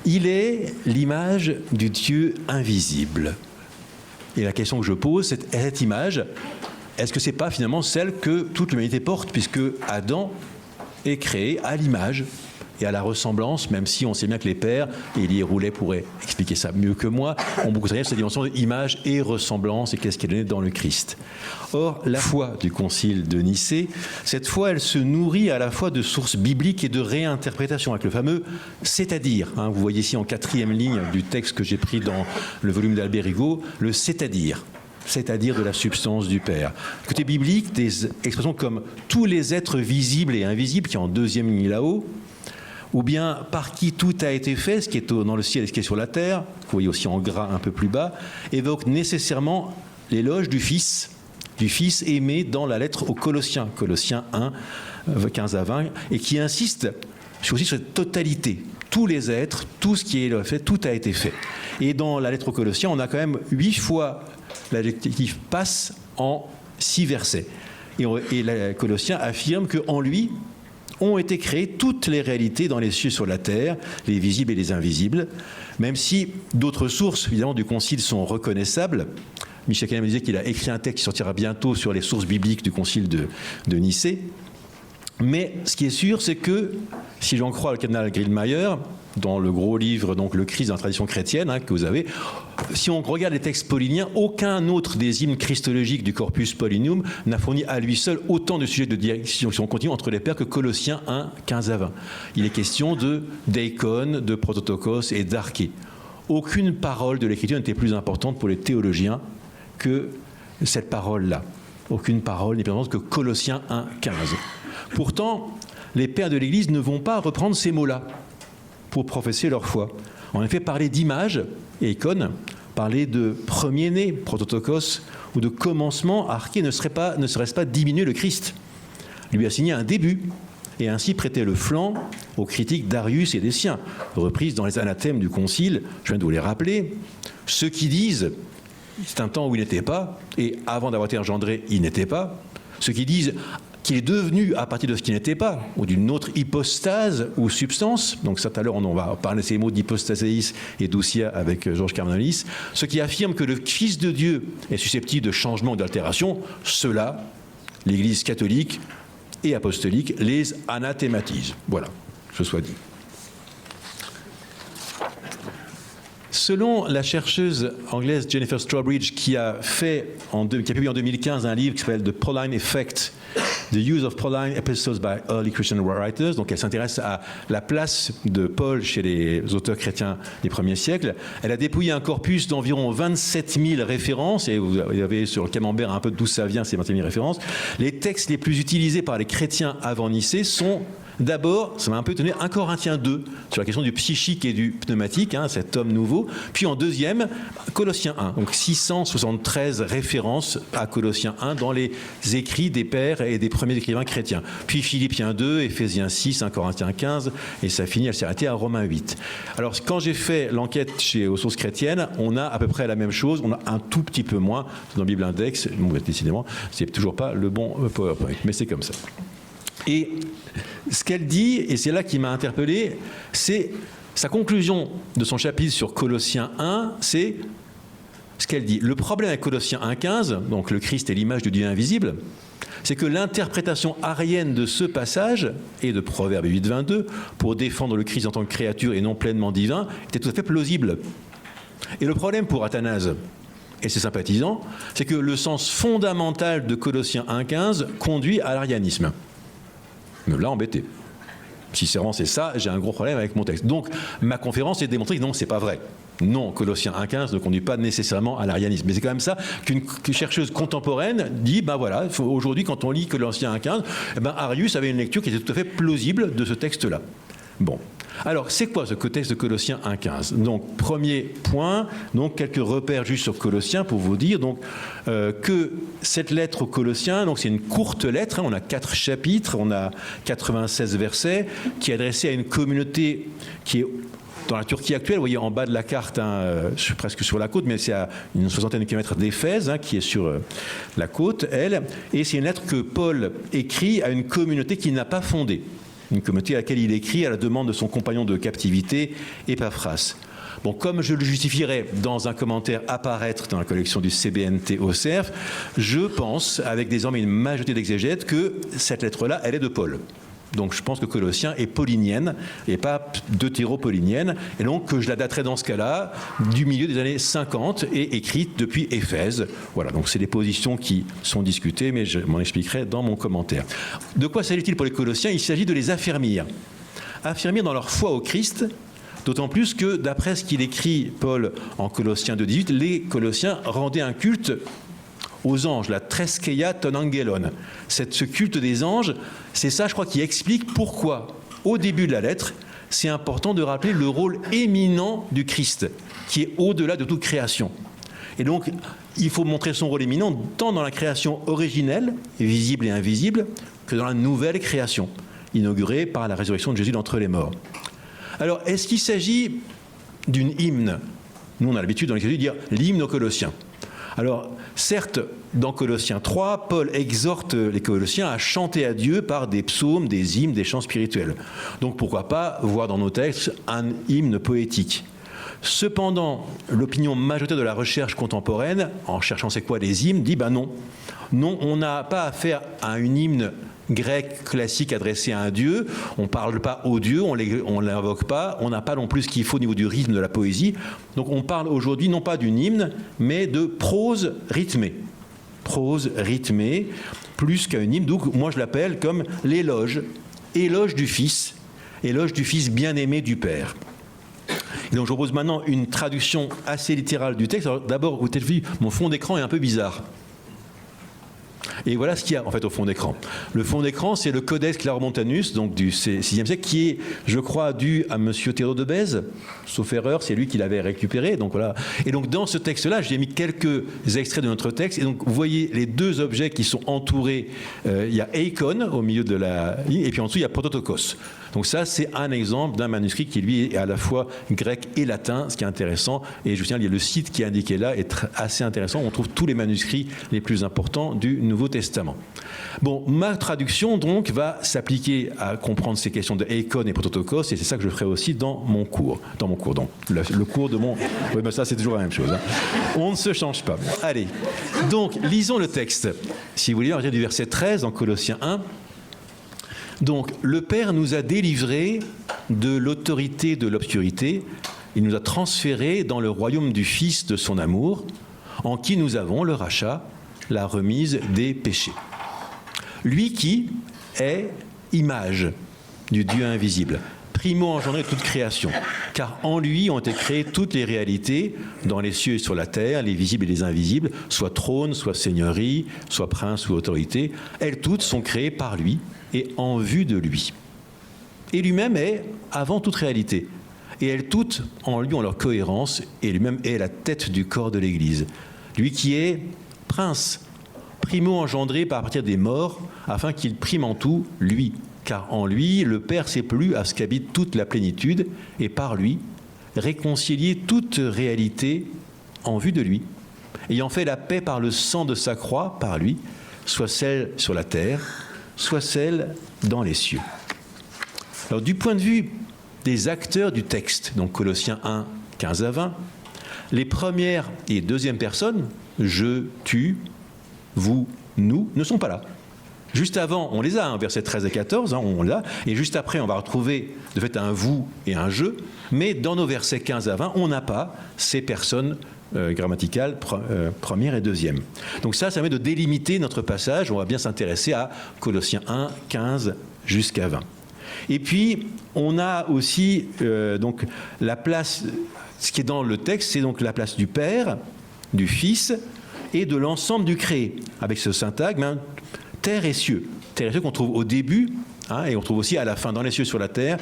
Il est l'image du Dieu invisible. Et la question que je pose, c'est cette image, est-ce que ce n'est pas finalement celle que toute l'humanité porte, puisque Adam est créé à l'image et à la ressemblance, même si on sait bien que les pères, et Élie Roulet pourrait expliquer ça mieux que moi, ont beaucoup travaillé sur cette dimension d'image et ressemblance et qu'est-ce qui est donné dans le Christ. Or, la foi du Concile de Nicée, cette foi, elle se nourrit à la fois de sources bibliques et de réinterprétations, avec le fameux « c'est-à-dire ». Vous voyez ici en 4e ligne du texte que j'ai pris dans le volume d'Albert Rigaud, le « c'est-à-dire ». C'est-à-dire de la substance du Père. Côté biblique, des expressions comme « tous les êtres visibles et invisibles » qui est en 2e ligne là-haut, ou bien « par qui tout a été fait », ce qui est dans le ciel et ce qui est sur la terre, vous voyez aussi en gras un peu plus bas, évoque nécessairement l'éloge du Fils aimé dans la lettre aux Colossiens, Colossiens 1, 15 à 20, et qui insiste aussi sur cette totalité. Tous les êtres, tout ce qui est fait, tout a été fait. Et dans la lettre aux Colossiens, on a quand même 8 fois l'adjectif « passe » en 6 versets. Et les Colossiens affirment qu'en lui ont été créées toutes les réalités dans les cieux et sur la terre, les visibles et les invisibles, même si d'autres sources, évidemment, du Concile sont reconnaissables. Michel Cannet me disait qu'il a écrit un texte qui sortira bientôt sur les sources bibliques du Concile de Nicée. Mais ce qui est sûr, c'est que, si j'en crois le cardinal Grillmayer, dans le gros livre, donc Le Christ dans la tradition chrétienne, que vous avez, si on regarde les textes pauliniens, aucun autre des hymnes christologiques du corpus Paulinum n'a fourni à lui seul autant de sujets de direction continue entre les pères que Colossiens 1, 15 à 20. Il est question de Deikon, de Prototokos et d'Arché. Aucune parole de l'Écriture n'était plus importante pour les théologiens que cette parole-là. Aucune parole n'est plus importante que Colossiens 1, 15. Pourtant, les pères de l'Église ne vont pas reprendre ces mots-là pour professer leur foi. En effet, parler d'image, eikon, parler de premier-né, prototokos, ou de commencement, arché, ne serait-ce pas diminuer le Christ, lui assigner un début, et ainsi prêter le flanc aux critiques d'Arius et des siens, reprises dans les anathèmes du Concile, je viens de vous les rappeler, ceux qui disent c'est un temps où il n'était pas, et avant d'avoir été engendré, il n'était pas, ceux qui disent qu'il est devenu à partir de ce qui n'était pas, ou d'une autre hypostase ou substance. Donc ça, tout à l'heure, on va parler de ces mots d'hypostaséis et d'ousia avec Georges Carmenolis. Ceux qui affirment que le Fils de Dieu est susceptible de changement ou d'altération, ceux-là, l'Église catholique et apostolique, les anathématise. Voilà, que ce soit dit. Selon la chercheuse anglaise Jennifer Strawbridge, qui a publié en 2015 un livre qui s'appelle The Pauline Effect, The Use of Pauline Epistles by Early Christian Writers, donc elle s'intéresse à la place de Paul chez les auteurs chrétiens des premiers siècles. Elle a dépouillé un corpus d'environ 27 000 références, et vous avez sur le camembert un peu d'où ça vient, ces 27 000 références. Les textes les plus utilisés par les chrétiens avant Nicée sont d'abord, ça m'a un peu étonné, 1 Corinthiens 2, sur la question du psychique et du pneumatique, cet homme nouveau. Puis en deuxième, Colossiens 1. Donc 673 références à Colossiens 1 dans les écrits des pères et des premiers écrivains chrétiens. Puis Philippiens 2, Éphésiens 6, 1 Corinthiens 15, et ça finit, elle s'est arrêtée à Romains 8. Alors quand j'ai fait l'enquête aux sources chrétiennes, on a à peu près la même chose, on a un tout petit peu moins dans Bible Index. Bon, décidément, c'est toujours pas le bon PowerPoint, mais c'est comme ça. Et ce qu'elle dit, et c'est là qui m'a interpellé, c'est sa conclusion de son chapitre sur Colossiens 1, c'est ce qu'elle dit. Le problème avec Colossiens 1,15, donc le Christ est l'image du Dieu invisible, c'est que l'interprétation arienne de ce passage, et de Proverbes 8,22, pour défendre le Christ en tant que créature et non pleinement divin, était tout à fait plausible. Et le problème pour Athanase et ses sympathisants, c'est que le sens fondamental de Colossiens 1,15 conduit à l'arianisme. Me l'a embêté. Si c'est vraiment c'est ça, j'ai un gros problème avec mon texte. Donc, ma conférence est de démontrer que non, c'est pas vrai. Non, Colossiens 1,15 ne conduit pas nécessairement à l'arianisme. Mais c'est quand même ça qu'une chercheuse contemporaine dit, voilà, aujourd'hui, quand on lit Colossiens 1,15, Arius avait une lecture qui était tout à fait plausible de ce texte-là. Bon. Alors, c'est quoi ce texte de Colossiens 1,15 ? Donc, premier point, donc quelques repères juste sur Colossiens pour vous dire donc, que cette lettre aux Colossiens, donc c'est une courte lettre, on a 4 chapitres, on a 96 versets, qui est adressée à une communauté qui est dans la Turquie actuelle, vous voyez en bas de la carte, presque sur la côte, mais c'est à une 60aine de kilomètres d'Éphèse, qui est sur la côte, elle, et c'est une lettre que Paul écrit à une communauté qu'il n'a pas fondée. une communauté à laquelle il écrit à la demande de son compagnon de captivité, Épaphras. Bon, comme je le justifierai dans un commentaire à paraître dans la collection du CBNT au CERF, je pense, avec désormais une majorité d'exégètes, que cette lettre-là, elle est de Paul. Donc je pense que Colossiens est paulinienne et pas deutéro-paulinienne, et donc que je la daterai dans ce cas-là du milieu des années 50 et écrite depuis Éphèse. Voilà, donc c'est des positions qui sont discutées, mais je m'en expliquerai dans mon commentaire. De quoi s'agit-il pour les Colossiens? Il s'agit de les affermir. Affermir dans leur foi au Christ, d'autant plus que, d'après ce qu'il écrit, Paul, en Colossiens 2,18, les Colossiens rendaient un culte aux anges, la treskeia ton angelon. Ce culte des anges, c'est ça, je crois, qui explique pourquoi, au début de la lettre, c'est important de rappeler le rôle éminent du Christ, qui est au-delà de toute création. Et donc, il faut montrer son rôle éminent tant dans la création originelle, visible et invisible, que dans la nouvelle création, inaugurée par la résurrection de Jésus d'entre les morts. Alors, est-ce qu'il s'agit d'une hymne? Nous, on a l'habitude dans l'Écriture de dire l'hymne aux Colossiens. Alors, certes, dans Colossiens 3, Paul exhorte les Colossiens à chanter à Dieu par des psaumes, des hymnes, des chants spirituels. Donc, pourquoi pas voir dans nos textes un hymne poétique. Cependant, l'opinion majoritaire de la recherche contemporaine, en cherchant c'est quoi les hymnes, dit non. Non, on n'a pas affaire à une hymne grec classique adressé à un dieu, on ne parle pas au dieu, on ne l'invoque pas, on n'a pas non plus ce qu'il faut au niveau du rythme de la poésie. Donc on parle aujourd'hui non pas d'une hymne, mais de prose rythmée. Prose rythmée, plus qu'une hymne, donc moi je l'appelle comme l'éloge, éloge du Fils bien-aimé du Père. Et donc je propose maintenant une traduction assez littérale du texte. Alors d'abord, vous avez vu, mon fond d'écran est un peu bizarre. Et voilà ce qu'il y a en fait au fond d'écran. Le fond d'écran, c'est le Codex Claromontanus, donc du VIe siècle, qui est, je crois, dû à Monsieur Théodore de Bèze, sauf erreur, c'est lui qui l'avait récupéré. Donc voilà. Et donc dans ce texte-là, j'ai mis quelques extraits de notre texte. Et donc vous voyez les deux objets qui sont entourés. Il y a Eikon au milieu de la ligne, et puis en dessous il y a Prototokos. Donc ça, c'est un exemple d'un manuscrit qui, lui, est à la fois grec et latin, ce qui est intéressant. Et je vous tiens, il y a le site qui est indiqué là, est assez intéressant. On trouve tous les manuscrits les plus importants du Nouveau Testament. Bon, ma traduction, donc, va s'appliquer à comprendre ces questions de Eikon et Prototokos, et c'est ça que je ferai aussi dans mon cours. Donc, le cours de mon... Oui, mais ça, c'est toujours la même chose. Hein. On ne se change pas. Allez, donc, lisons le texte. Si vous voulez, on va dire du verset 13 en Colossiens 1. Donc, le Père nous a délivrés de l'autorité de l'obscurité. Il nous a transférés dans le royaume du Fils de son amour, en qui nous avons le rachat, la remise des péchés. Lui qui est image du Dieu invisible, primo engendré de toute création, car en lui ont été créées toutes les réalités dans les cieux et sur la terre, les visibles et les invisibles, soit trône, soit seigneurie, soit prince ou autorité. Elles toutes sont créées par lui et en vue de lui. Et lui-même est avant toute réalité. Et elles toutes en lui ont leur cohérence, et lui-même est la tête du corps de l'Église. Lui qui est prince, primo engendré par partir des morts, afin qu'il prime en tout, lui. Car en lui, le Père s'est plu à ce qu'habite toute la plénitude, et par lui, réconcilier toute réalité en vue de lui, ayant fait la paix par le sang de sa croix, par lui, soit celle sur la terre, soit celle dans les cieux. Alors, du point de vue des acteurs du texte, donc Colossiens 1, 15 à 20, les premières et deuxième personnes, je, tu, vous, nous, ne sont pas là. Juste avant, on les a, versets 13 et 14, on l'a, et juste après, on va retrouver de fait un vous et un je, mais dans nos versets 15 à 20, on n'a pas ces personnes grammaticales première et deuxième. Donc ça permet de délimiter notre passage. On va bien s'intéresser à Colossiens 1, 15 jusqu'à 20. Et puis, on a aussi donc la place, ce qui est dans le texte, c'est donc la place du Père, du Fils et de l'ensemble du créé, avec ce syntagme, terre et cieux. Terre et cieux qu'on trouve au début, et on trouve aussi à la fin, dans les cieux, sur la terre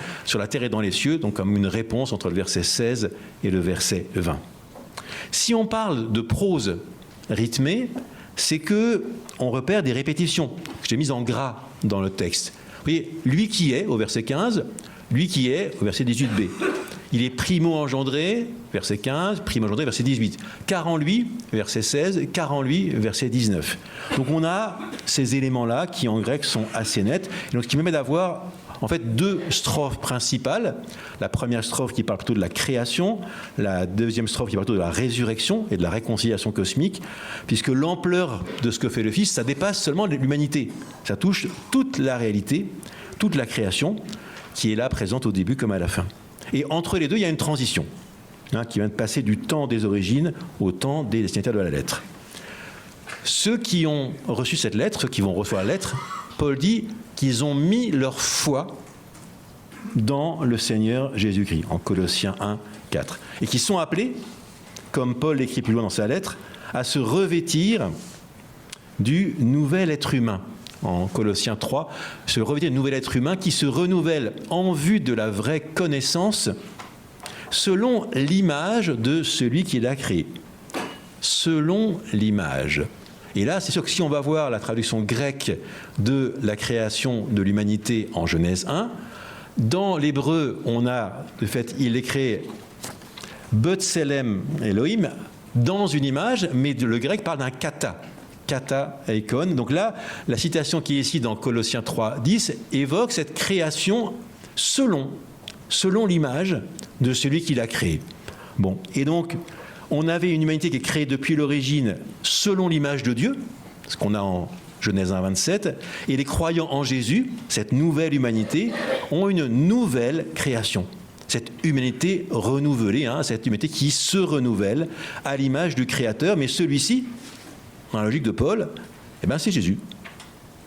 et dans les cieux, donc comme une réponse entre le verset 16 et le verset 20. Si on parle de prose rythmée, c'est que on repère des répétitions que j'ai mises en gras dans le texte. Vous voyez, lui qui est, au verset 15, lui qui est, au verset 18b. Il est primo-engendré, verset 15, primo-engendré, verset 18. Car en lui, verset 16, car en lui, verset 19. Donc on a ces éléments-là qui en grec sont assez nets. Et donc ce qui me permet d'avoir en fait deux strophes principales. La première strophe qui parle plutôt de la création, la deuxième strophe qui parle plutôt de la résurrection et de la réconciliation cosmique, puisque l'ampleur de ce que fait le Fils, ça dépasse seulement l'humanité. Ça touche toute la réalité, toute la création, qui est là présente au début comme à la fin. Et entre les deux, il y a une transition, qui vient de passer du temps des origines au temps des destinataires de la lettre. Ceux qui ont reçu cette lettre, ceux qui vont recevoir la lettre, Paul dit qu'ils ont mis leur foi dans le Seigneur Jésus-Christ, en Colossiens 1, 4. Et qui sont appelés, comme Paul l'écrit plus loin dans sa lettre, à se revêtir du nouvel être humain. En Colossiens 3, se revêtir du nouvel être humain qui se renouvelle en vue de la vraie connaissance selon l'image de celui qui l'a créé. Selon l'image. Et là, c'est sûr que si on va voir la traduction grecque de la création de l'humanité en Genèse 1, dans l'hébreu, on a, de fait, il est créé B'Tselem Elohim dans une image, mais le grec parle d'un kata. Kata eikon. Donc là, la citation qui est ici dans Colossiens 3, 10 évoque cette création selon l'image de celui qui l'a créé. Bon, et donc, on avait une humanité qui est créée depuis l'origine selon l'image de Dieu, ce qu'on a en Genèse 1, 27, et les croyants en Jésus, cette nouvelle humanité, ont une nouvelle création. Cette humanité renouvelée, cette humanité qui se renouvelle à l'image du Créateur, mais celui-ci, dans la logique de Paul, c'est Jésus.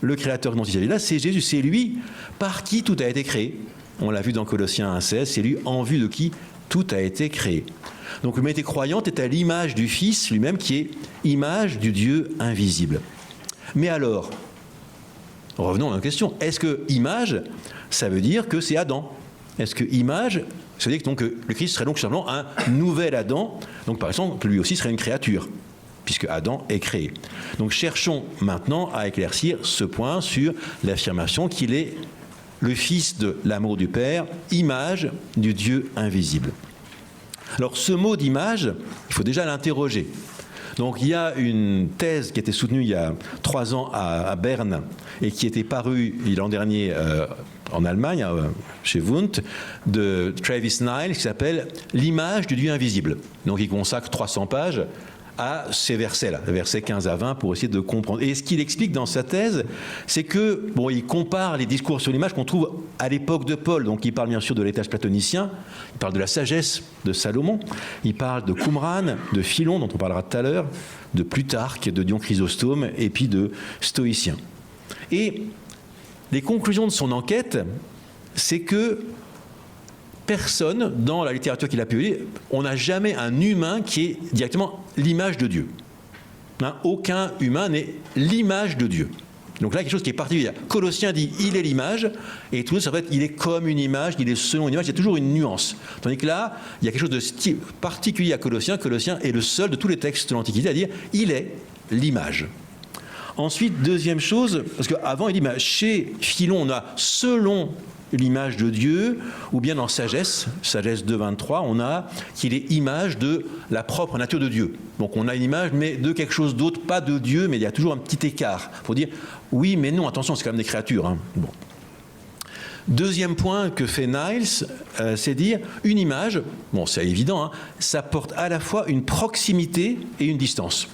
Le Créateur dont il s'agit là, c'est Jésus, c'est lui par qui tout a été créé. On l'a vu dans Colossiens 1,16, c'est lui en vue de qui tout a été créé. Donc l'humanité croyante est à l'image du Fils lui-même qui est image du Dieu invisible. Mais alors, revenons à la question, est-ce que image, ça veut dire que c'est Adam? Est-ce que image, ça veut dire que donc, le Christ serait donc simplement un nouvel Adam, donc par exemple lui aussi serait une créature, puisque Adam est créé. Donc cherchons maintenant à éclaircir ce point sur l'affirmation qu'il est le Fils de l'amour du Père, image du Dieu invisible. Alors ce mot d'image, il faut déjà l'interroger. Donc il y a une thèse qui a été soutenue il y a 3 ans à Berne et qui était parue l'an dernier en Allemagne, chez Wundt, de Travis Niles, qui s'appelle « L'image du Dieu invisible ». Donc il consacre 300 pages à ces versets-là, versets 15 à 20, pour essayer de comprendre. Et ce qu'il explique dans sa thèse, c'est que, il compare les discours sur l'image qu'on trouve à l'époque de Paul. Donc il parle bien sûr de l'étage platonicien, il parle de la sagesse de Salomon, il parle de Qumran, de Philon, dont on parlera tout à l'heure, de Plutarque, de Dion Chrysostome, et puis de stoïciens. Et les conclusions de son enquête, c'est que personne, dans la littérature qu'il a publiée, on n'a jamais un humain qui est directement l'image de Dieu. Aucun humain n'est l'image de Dieu. Donc là, quelque chose qui est particulier. Colossiens dit il est l'image, et tout ça, en fait, il est comme une image, il est selon une image, il y a toujours une nuance. Tandis que là, il y a quelque chose de particulier à Colossiens. Colossiens est le seul de tous les textes de l'Antiquité à dire il est l'image. Ensuite, deuxième chose, parce qu'avant, il dit chez Philon, on a selon l'image de Dieu, ou bien dans Sagesse 2.23, on a qu'il est image de la propre nature de Dieu. Donc on a une image, mais de quelque chose d'autre, pas de Dieu, mais il y a toujours un petit écart. Il faut dire, oui, mais non, attention, c'est quand même des créatures. Bon. Deuxième point que fait Niles, c'est dire, une image, c'est évident, ça porte à la fois une proximité et une distance.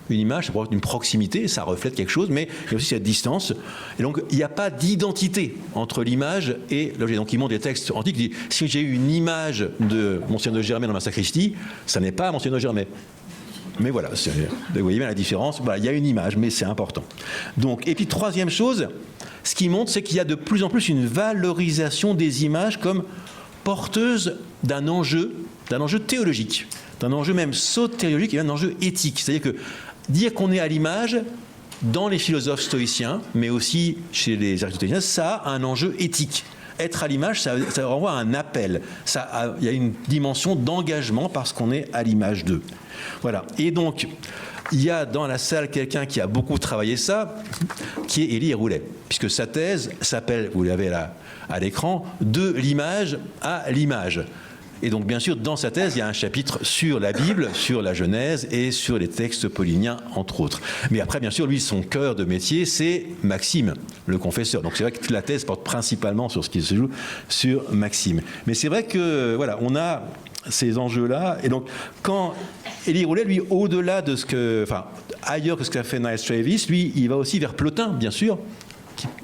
Une image, ça porte une proximité, ça reflète quelque chose, mais il y a aussi cette distance. Et donc, il n'y a pas d'identité entre l'image et l'objet. Donc, il montre des textes antiques qui disent, si j'ai eu une image de Monseigneur de Germay dans ma sacristie, ça n'est pas Monseigneur de Germay. Mais voilà, vous voyez bien la différence. Il y a une image, mais c'est important. Donc, et puis, troisième chose, ce qui montre, c'est qu'il y a de plus en plus une valorisation des images comme porteuses d'un enjeu théologique, d'un enjeu même sotériologique et d'un enjeu éthique. C'est-à-dire que dire qu'on est à l'image, dans les philosophes stoïciens, mais aussi chez les aristotéliciens, ça a un enjeu éthique. Être à l'image, ça renvoie à un appel. Il y a une dimension d'engagement parce qu'on est à l'image d'eux. Voilà. Et donc, il y a dans la salle quelqu'un qui a beaucoup travaillé ça, qui est Élie Roulet, puisque sa thèse s'appelle, vous l'avez là à l'écran, « De l'image à l'image ». Et donc, bien sûr, dans sa thèse, il y a un chapitre sur la Bible, sur la Genèse et sur les textes pauliniens, entre autres. Mais après, bien sûr, lui, son cœur de métier, c'est Maxime, le confesseur. Donc, c'est vrai que la thèse porte principalement sur ce qui se joue sur Maxime. Mais c'est vrai que, voilà, on a ces enjeux-là. Et donc, quand Élie Roulet, lui, au-delà de ce que... Enfin, ailleurs que ce qu'a fait Niles Travis, lui, il va aussi vers Plotin, bien sûr.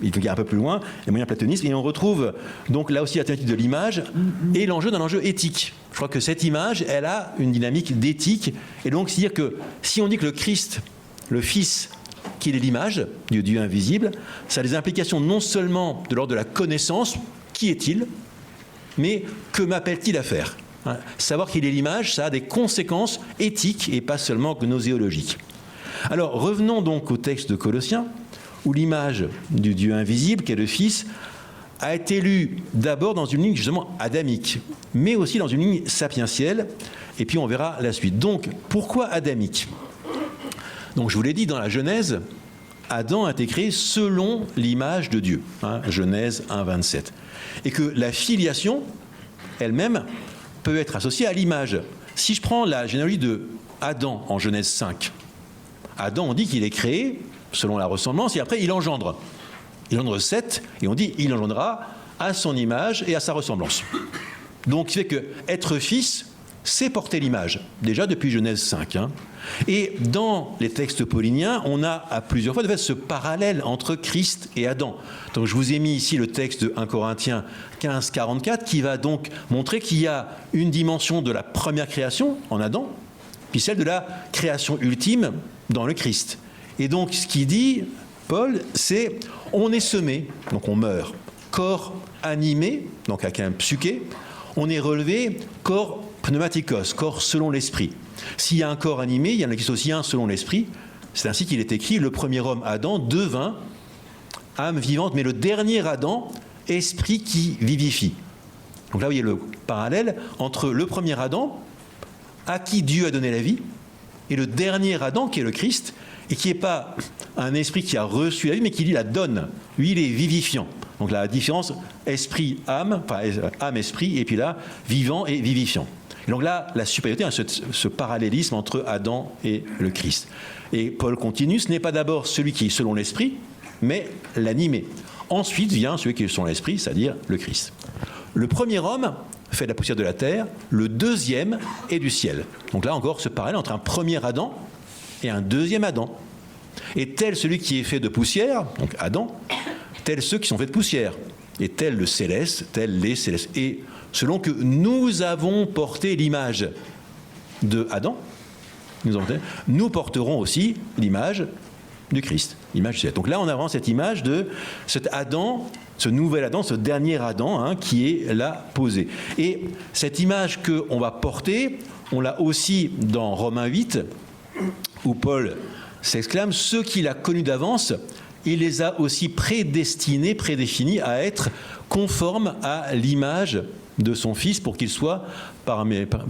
Il va un peu plus loin, les moyens platonistes, et on retrouve donc là aussi la thématique de l'image et l'enjeu d'un enjeu éthique. Je crois que cette image, elle a une dynamique d'éthique, et donc c'est-à-dire que si on dit que le Christ, le Fils, qu'il est l'image du Dieu invisible, ça a des implications non seulement de l'ordre de la connaissance, qui est-il, mais que m'appelle-t-il à faire ? Savoir qu'il est l'image, ça a des conséquences éthiques et pas seulement gnoséologiques. Alors revenons donc au texte de Colossiens, où l'image du Dieu invisible, qui est le Fils, a été lue d'abord dans une ligne justement adamique, mais aussi dans une ligne sapientielle, et puis on verra la suite. Donc, pourquoi adamique ? Donc, je vous l'ai dit, dans la Genèse, Adam a été créé selon l'image de Dieu, Genèse 1, 27. Et que la filiation, elle-même, peut être associée à l'image. Si je prends la généalogie de Adam en Genèse 5, Adam, on dit qu'il est créé selon la ressemblance, et après il engendre. Il engendre 7, et on dit il engendrera à son image et à sa ressemblance. Donc, c'est que être fils, c'est porter l'image, déjà depuis Genèse 5. Et dans les textes pauliniens, on a à plusieurs fois de fait ce parallèle entre Christ et Adam. Donc, je vous ai mis ici le texte de 1 Corinthiens 15, 44, qui va donc montrer qu'il y a une dimension de la première création en Adam, puis celle de la création ultime dans le Christ. Et donc, ce qu'il dit, Paul, c'est on est semé, donc on meurt, corps animé, donc avec un psyché, on est relevé, corps pneumatikos, corps selon l'esprit. S'il y a un corps animé, il y en existe aussi un selon l'esprit. C'est ainsi qu'il est écrit, le premier homme, Adam, devint âme vivante, mais le dernier Adam, esprit qui vivifie. Donc là, vous voyez le parallèle entre le premier Adam, à qui Dieu a donné la vie, et le dernier Adam, qui est le Christ, et qui n'est pas un esprit qui a reçu la vie, mais qui lui la donne. Lui, il est vivifiant. Donc la différence, esprit-âme, enfin âme-esprit, et puis là, vivant et vivifiant. Et donc là, la supériorité, ce parallélisme entre Adam et le Christ. Et Paul continue, ce n'est pas d'abord celui qui est selon l'esprit, mais l'animé. Ensuite vient celui qui est selon l'esprit, c'est-à-dire le Christ. Le premier homme fait de la poussière de la terre, le deuxième est du ciel. Donc là encore, ce parallèle entre un premier Adam et un deuxième Adam. Et tel celui qui est fait de poussière, donc Adam, tel ceux qui sont faits de poussière. Et tel le céleste, tel les célestes. Et selon que nous avons porté l'image de Adam, nous porterons aussi l'image du Christ, l'image du ciel. Donc là, on a vraiment cette image de cet Adam, ce nouvel Adam, ce dernier Adam, qui est là posé. Et cette image qu'on va porter, on l'a aussi dans Romains 8, où Paul s'exclame, ceux qu'il a connus d'avance, il les a aussi prédestinés, prédéfinis à être conformes à l'image de son Fils pour qu'il soit,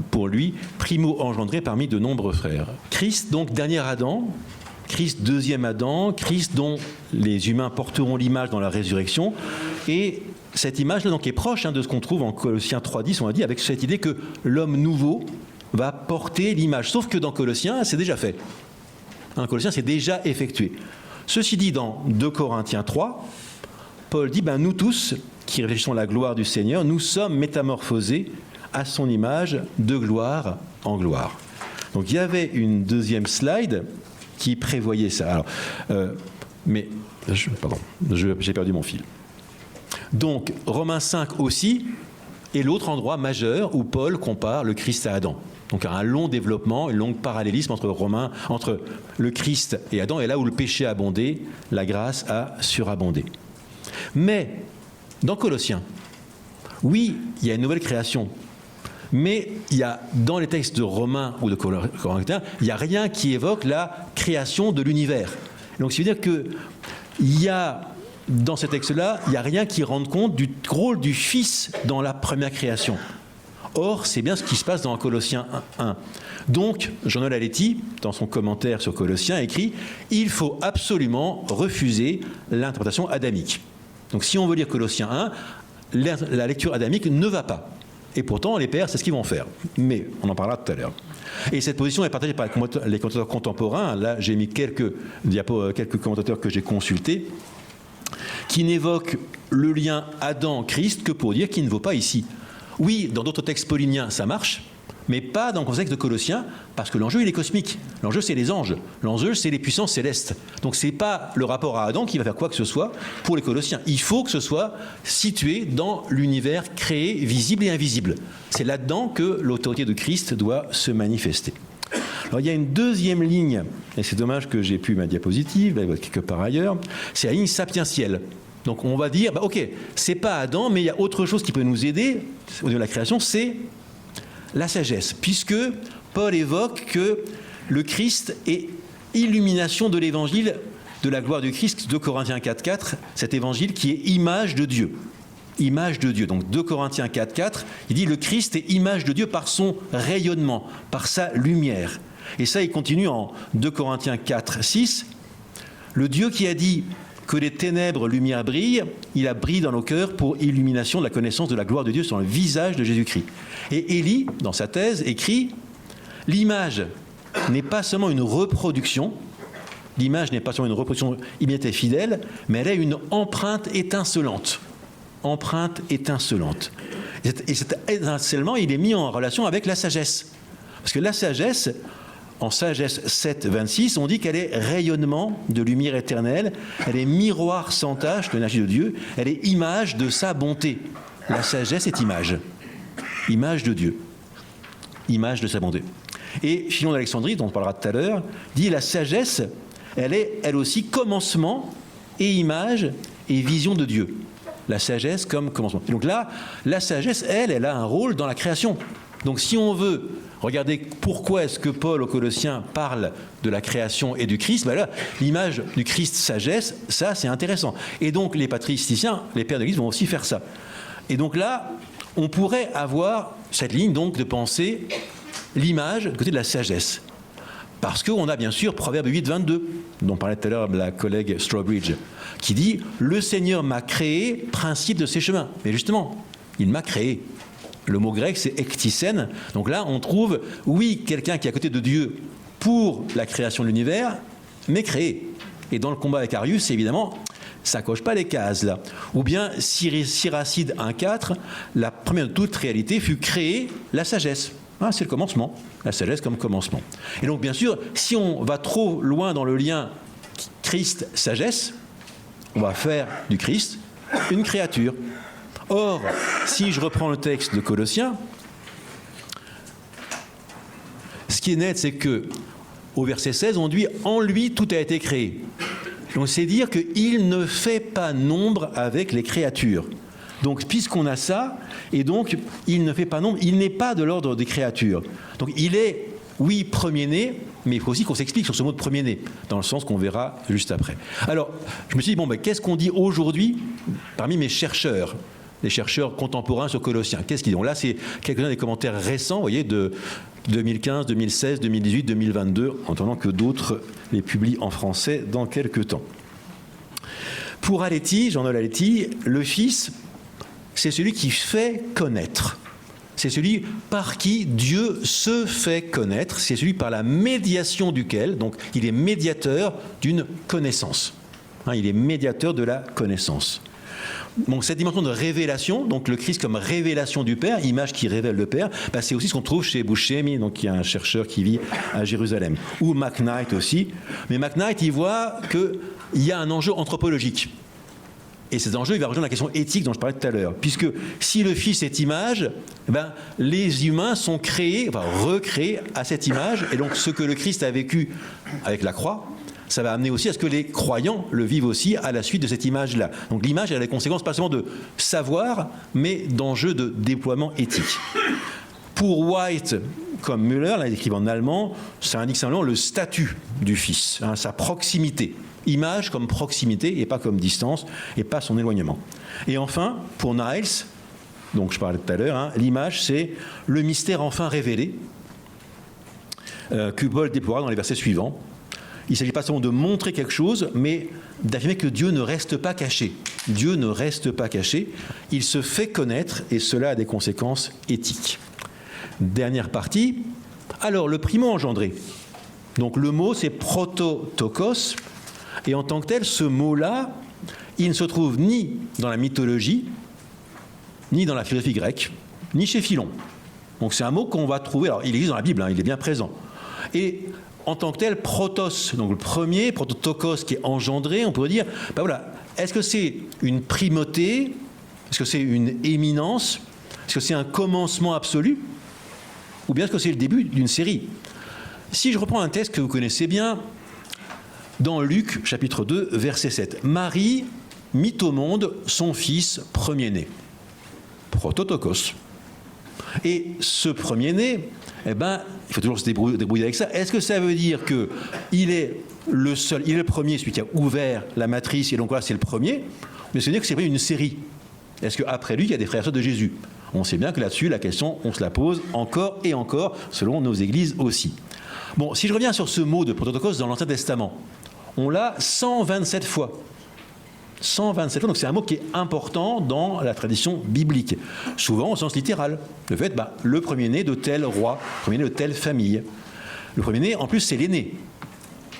pour lui, primo engendré parmi de nombreux frères. Christ, donc, dernier Adam, Christ, deuxième Adam, Christ dont les humains porteront l'image dans la résurrection. Et cette image-là donc, est proche de ce qu'on trouve en Colossiens 3.10, on a dit, avec cette idée que l'homme nouveau va porter l'image. Sauf que dans Colossiens, c'est déjà fait. Colossiens, c'est déjà effectué. Ceci dit, dans 2 Corinthiens 3, Paul dit, nous tous, qui réfléchissons à la gloire du Seigneur, nous sommes métamorphosés à son image de gloire en gloire. Donc il y avait une deuxième slide qui prévoyait ça. Alors, j'ai perdu mon fil. Donc Romains 5 aussi est l'autre endroit majeur où Paul compare le Christ à Adam. Donc un long développement, un long parallélisme entre le Christ et Adam, et là où le péché a abondé, la grâce a surabondé. Mais dans Colossiens, oui, il y a une nouvelle création, mais il y a dans les textes de Romains ou de Corinthiens, il n'y a rien qui évoque la création de l'univers. Donc ça veut dire qu'il y a dans ces textes-là, il n'y a rien qui rende compte du rôle du Fils dans la première création. Or, c'est bien ce qui se passe dans Colossiens 1. Donc, Jean-Noël Aletti, dans son commentaire sur Colossiens, écrit « Il faut absolument refuser l'interprétation adamique ». Donc, si on veut lire Colossiens 1, la lecture adamique ne va pas. Et pourtant, les pères, c'est ce qu'ils vont faire. Mais on en parlera tout à l'heure. Et cette position est partagée par les commentateurs contemporains. Là, j'ai mis quelques commentateurs que j'ai consultés, qui n'évoquent le lien Adam-Christ que pour dire qu'il ne vaut pas ici. Oui, dans d'autres textes pauliniens, ça marche, mais pas dans le contexte de Colossiens, parce que l'enjeu, il est cosmique. L'enjeu, c'est les anges. L'enjeu, c'est les puissances célestes. Donc, ce n'est pas le rapport à Adam qui va faire quoi que ce soit pour les Colossiens. Il faut que ce soit situé dans l'univers créé, visible et invisible. C'est là-dedans que l'autorité de Christ doit se manifester. Alors, il y a une deuxième ligne, et c'est dommage que j'ai plus ma diapositive, là, quelque part ailleurs, c'est la ligne sapientielle. Donc, on va dire, ok, c'est pas Adam, mais il y a autre chose qui peut nous aider au niveau de la création, c'est la sagesse, puisque Paul évoque que le Christ est illumination de l'évangile de la gloire du Christ, 2 Corinthiens 4.4, cet évangile qui est image de Dieu. Image de Dieu. Donc 2 Corinthiens 4.4, il dit le Christ est image de Dieu par son rayonnement, par sa lumière. Et ça, il continue en 2 Corinthiens 4.6, le Dieu qui a dit que les ténèbres, lumière brille, il a brillé dans nos cœurs pour illumination de la connaissance de la gloire de Dieu sur le visage de Jésus-Christ. Et Élie, dans sa thèse, écrit « L'image n'est pas seulement une reproduction, l'image n'est pas seulement une reproduction immédiate et fidèle, mais elle est une empreinte étincelante. » Empreinte étincelante. Et cet étincellement, il est mis en relation avec la sagesse. Parce que la sagesse, en Sagesse 7, 26, on dit qu'elle est rayonnement de lumière éternelle, elle est miroir sans tache de l'énergie de Dieu, elle est image de sa bonté. La sagesse est image. Image de Dieu. Image de sa bonté. Et Philon d'Alexandrie, dont on parlera tout à l'heure, dit la sagesse, elle est elle aussi commencement et image et vision de Dieu. La sagesse comme commencement. Et donc là, la sagesse, elle a un rôle dans la création. Donc si on veut regarder pourquoi est-ce que Paul aux Colossiens parle de la création et du Christ, ben là, l'image du Christ sagesse, ça c'est intéressant. Et donc les patriciens, les pères de l'Église vont aussi faire ça. Et donc là, on pourrait avoir cette ligne donc de penser l'image du côté de la sagesse. Parce qu'on a bien sûr Proverbe 8, 22, dont parlait tout à l'heure la collègue Strawbridge, qui dit « Le Seigneur m'a créé, principe de ses chemins ». Mais justement, il m'a créé. Le mot grec, c'est ektisen. Donc là, on trouve, oui, quelqu'un qui est à côté de Dieu pour la création de l'univers, mais créé. Et dans le combat avec Arius, évidemment, ça ne coche pas les cases, là. Ou bien, Siracide 1.4, la première de toute réalité fut créer la sagesse. Ah, c'est le commencement. La sagesse comme commencement. Et donc, bien sûr, si on va trop loin dans le lien Christ-sagesse, on va faire du Christ une créature. Or, si je reprends le texte de Colossiens, ce qui est net, c'est que au verset 16, on dit « En lui, tout a été créé ». Donc, c'est dire qu'il ne fait pas nombre avec les créatures. Donc, puisqu'on a ça, et donc, il ne fait pas nombre, il n'est pas de l'ordre des créatures. Donc, il est, oui, premier-né, mais il faut aussi qu'on s'explique sur ce mot de premier-né, dans le sens qu'on verra juste après. Alors, je me suis dit, bon, ben, qu'est-ce qu'on dit aujourd'hui parmi mes chercheurs, les chercheurs contemporains sur Colossiens? Qu'est-ce qu'ils disent? Là, c'est quelques-uns des commentaires récents, vous voyez, de 2015, 2016, 2018, 2022, en attendant que d'autres les publient en français dans quelques temps. Pour Aletti, Jean-Noël Aletti, le Fils, c'est celui qui fait connaître. C'est celui par qui Dieu se fait connaître. C'est celui par la médiation duquel, donc il est médiateur d'une connaissance. Il est médiateur de la connaissance. Donc cette dimension de révélation, donc le Christ comme révélation du Père, image qui révèle le Père, bah c'est aussi ce qu'on trouve chez Buscemi, donc il y a un chercheur qui vit à Jérusalem, ou McKnight aussi. Mais McKnight, il voit qu'il y a un enjeu anthropologique. Et cet enjeu, il va rejoindre la question éthique dont je parlais tout à l'heure. Puisque si le Fils est image, ben, les humains sont créés, enfin recréés à cette image. Et donc ce que le Christ a vécu avec la croix, ça va amener aussi à ce que les croyants le vivent aussi à la suite de cette image-là. Donc l'image a des conséquences pas seulement de savoir, mais d'enjeux de déploiement éthique. Pour White, comme Müller, là, écrit en allemand, ça indique simplement le statut du Fils, sa proximité. Image comme proximité et pas comme distance et pas son éloignement. Et enfin, pour Niles, donc je parlais tout à l'heure, l'image c'est le mystère enfin révélé que Paul déploiera dans les versets suivants. Il ne s'agit pas seulement de montrer quelque chose, mais d'affirmer que Dieu ne reste pas caché. Dieu ne reste pas caché, il se fait connaître et cela a des conséquences éthiques. Dernière partie, alors le primo-engendré. Donc le mot c'est prototokos, et en tant que tel, ce mot-là, il ne se trouve ni dans la mythologie, ni dans la philosophie grecque, ni chez Philon. Donc c'est un mot qu'on va trouver, alors il existe dans la Bible, il est bien présent. Et en tant que tel, protos, donc le premier, prototokos qui est engendré, on pourrait dire, ben voilà, est-ce que c'est une primauté? Est-ce que c'est une éminence? Est-ce que c'est un commencement absolu? Ou bien est-ce que c'est le début d'une série? Si je reprends un texte que vous connaissez bien, dans Luc, chapitre 2, verset 7, Marie mit au monde son fils premier-né. Prototokos. Et ce premier-né, eh ben, il faut toujours se débrouiller avec ça. Est-ce que ça veut dire qu'il est le seul, il est le premier, celui qui a ouvert la matrice, et donc voilà, c'est le premier, mais ça veut dire que c'est une série. Est-ce qu'après lui, il y a des frères et sœurs de Jésus? On sait bien que là-dessus, la question, on se la pose encore et encore, selon nos églises aussi. Bon, si je reviens sur ce mot de prototokos dans l'Ancien Testament, on l'a 127 fois. 127 fois, donc c'est un mot qui est important dans la tradition biblique. Souvent au sens littéral. Le fait, le premier-né de tel roi, le premier-né de telle famille. Le premier-né, en plus, c'est l'aîné.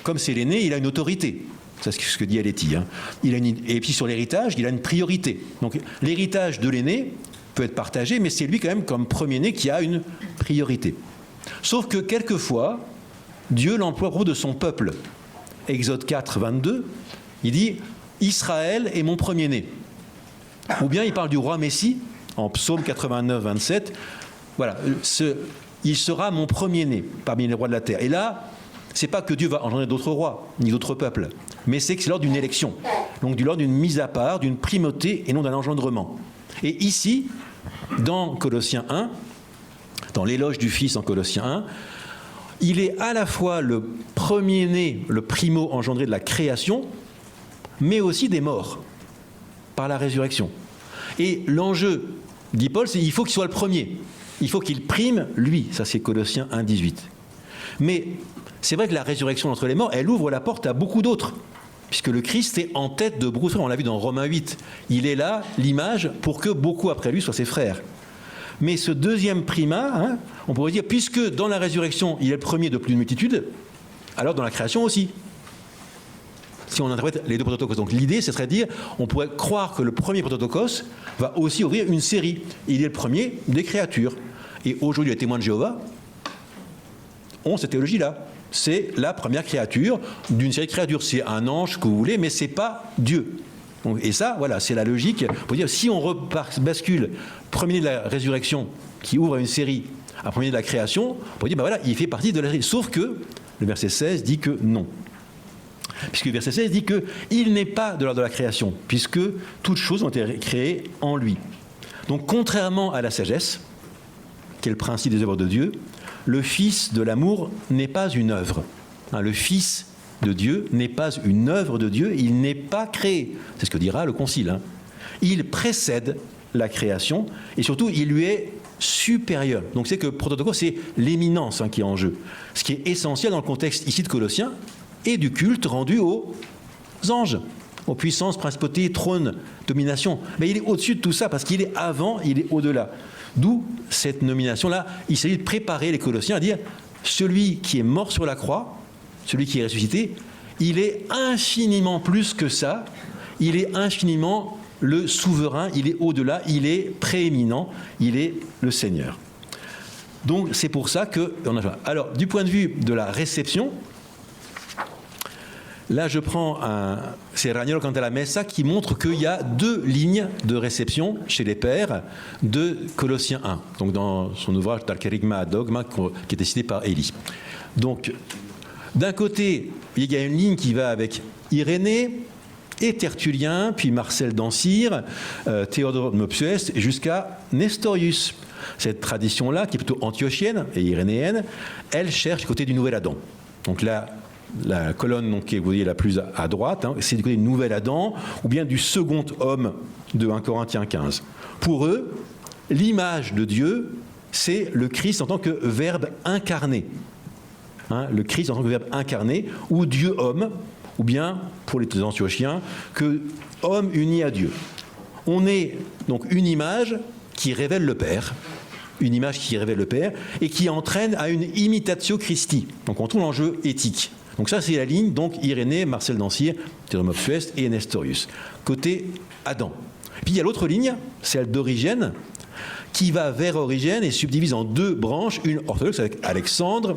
Comme c'est l'aîné, il a une autorité. C'est ce que dit Aletti. Hein. Et puis sur l'héritage, il a une priorité. Donc l'héritage de l'aîné peut être partagé, mais c'est lui quand même, comme premier-né, qui a une priorité. Sauf que quelquefois, Dieu l'emploie à propos de son peuple. Exode 4, 22, il dit « Israël est mon premier-né ». Ou bien il parle du roi Messie, en Psaume 89, 27, voilà, il sera mon premier-né parmi les rois de la terre. Et là, c'est pas que Dieu va engendrer d'autres rois, ni d'autres peuples, mais c'est que c'est lors d'une élection, donc lors d'une mise à part, d'une primauté et non d'un engendrement. Et ici, dans Colossiens 1, dans l'éloge du Fils en Colossiens 1, il est à la fois le premier-né, le primo engendré de la création, mais aussi des morts, par la résurrection. Et l'enjeu, dit Paul, c'est qu'il faut qu'il soit le premier. Il faut qu'il prime lui. Ça, c'est Colossiens 1, 18. Mais c'est vrai que la résurrection entre les morts, elle ouvre la porte à beaucoup d'autres. Puisque le Christ est en tête de beaucoup de frères. On l'a vu dans Romains 8. Il est là, l'image, pour que beaucoup après lui soient ses frères. Mais ce deuxième primat, on pourrait dire, puisque dans la résurrection, il est le premier de plus d'une multitude, alors dans la création aussi. Si on interprète les deux prototokos. Donc l'idée, ce serait de dire, on pourrait croire que le premier prototokos va aussi ouvrir une série. Il est le premier des créatures. Et aujourd'hui, les témoins de Jéhovah ont cette théologie-là. C'est la première créature d'une série de créatures. C'est un ange que vous voulez, mais ce n'est pas Dieu. Donc, et ça, voilà, c'est la logique. Pour dire, si on bascule premier de la résurrection, qui ouvre une série, à premier de la création, on peut dire, voilà, il fait partie de la série. Sauf que le verset 16 dit que non. Puisque le verset 16 dit qu'il n'est pas de l'ordre de la création, puisque toutes choses ont été créées en lui. Donc, contrairement à la sagesse, qui est le principe des œuvres de Dieu, le Fils de l'amour n'est pas une œuvre. Le Fils de Dieu n'est pas une œuvre de Dieu, il n'est pas créé. C'est ce que dira le Concile. Il précède la création, et surtout, il lui est supérieur. Donc, c'est que prototokos, c'est l'éminence qui est en jeu. Ce qui est essentiel dans le contexte ici de Colossiens, et du culte rendu aux anges, aux puissances, principautés, trônes, domination. Mais il est au-dessus de tout ça, parce qu'il est avant, il est au-delà. D'où cette nomination-là. Il s'agit de préparer les Colossiens à dire, celui qui est mort sur la croix, celui qui est ressuscité, il est infiniment plus que ça, il est infiniment le souverain, il est au-delà, il est prééminent, il est le Seigneur. Donc c'est pour ça que... Alors, du point de vue de la réception, là, je prends c'est Raniero Canta la Messa qui montre qu'il y a deux lignes de réception chez les pères de Colossiens 1, donc dans son ouvrage Dal Kerygma ad Dogma, qui est cité par Élie. Donc, d'un côté, il y a une ligne qui va avec Irénée et Tertullien, puis Marcel d'Ancire, Théodore de Mopsueste, jusqu'à Nestorius. Cette tradition-là, qui est plutôt antiochienne et irénéenne, elle cherche du côté du Nouvel Adam. Donc là, la colonne donc, vous voyez la plus à droite, c'est du côté du nouvel Adam, ou bien du second homme de 1 Corinthiens 15. Pour eux, l'image de Dieu, c'est le Christ en tant que verbe incarné. le Christ en tant que Verbe incarné, ou Dieu-homme, ou bien, pour les antiochiens, que homme uni à Dieu. On est donc une image qui révèle le Père, une image qui révèle le Père, et qui entraîne à une imitatio Christi. Donc on trouve l'enjeu éthique. Donc ça, c'est la ligne, donc Irénée, Marcel d'Ancire, Théodore Mopsueste et Nestorius. Côté Adam. Puis il y a l'autre ligne, celle d'Origène, qui va vers Origène et subdivise en deux branches, une orthodoxe avec Alexandre,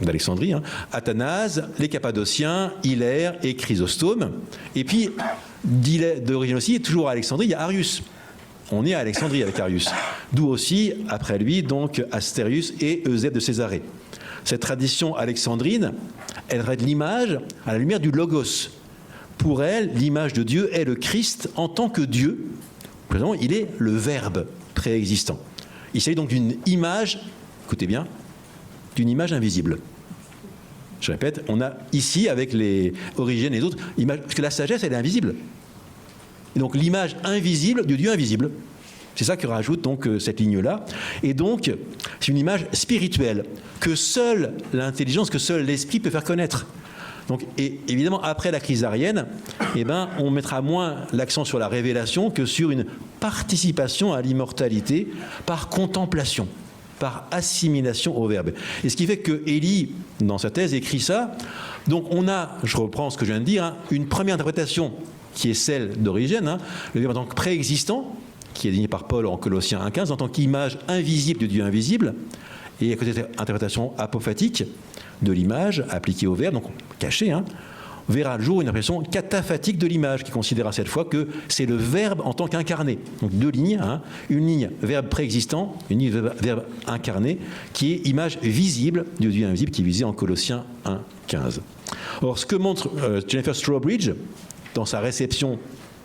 d'Alexandrie, Athanase, les Cappadociens, Hilaire et Chrysostome. Et puis, d'origine aussi, toujours à Alexandrie, il y a Arius. On est à Alexandrie avec Arius. D'où aussi, après lui, donc Astérius et Eusèbe de Césarée. Cette tradition alexandrine, elle règle l'image à la lumière du Logos. Pour elle, l'image de Dieu est le Christ en tant que Dieu. Présentement, il est le Verbe préexistant. Il s'agit donc d'une image, écoutez bien, d'une image invisible. Je répète, on a ici, avec les Origènes et les autres, parce que la sagesse, elle est invisible. Et donc l'image invisible du Dieu invisible. C'est ça que rajoute donc cette ligne-là. Et donc, c'est une image spirituelle que seule l'intelligence, que seul l'esprit peut faire connaître. Donc, et évidemment, après la crise arienne, on mettra moins l'accent sur la révélation que sur une participation à l'immortalité par contemplation, par assimilation au Verbe. Et ce qui fait que Élie, dans sa thèse, écrit ça. Donc on a, je reprends ce que je viens de dire, une première interprétation qui est celle d'Origène, le Verbe en tant que préexistant, qui est désigné par Paul en Colossiens 1,15, en tant qu'image invisible de Dieu invisible, et à côté de cette interprétation apophatique de l'image appliquée au Verbe, donc cachée, verra le jour une impression cataphatique de l'image, qui considérera cette fois que c'est le Verbe en tant qu'incarné. Donc deux lignes, une ligne Verbe préexistant, une ligne Verbe incarné, qui est image visible du Dieu invisible, qui est visée en Colossiens 1,15. Or, ce que montre Jennifer Strawbridge, dans sa réception,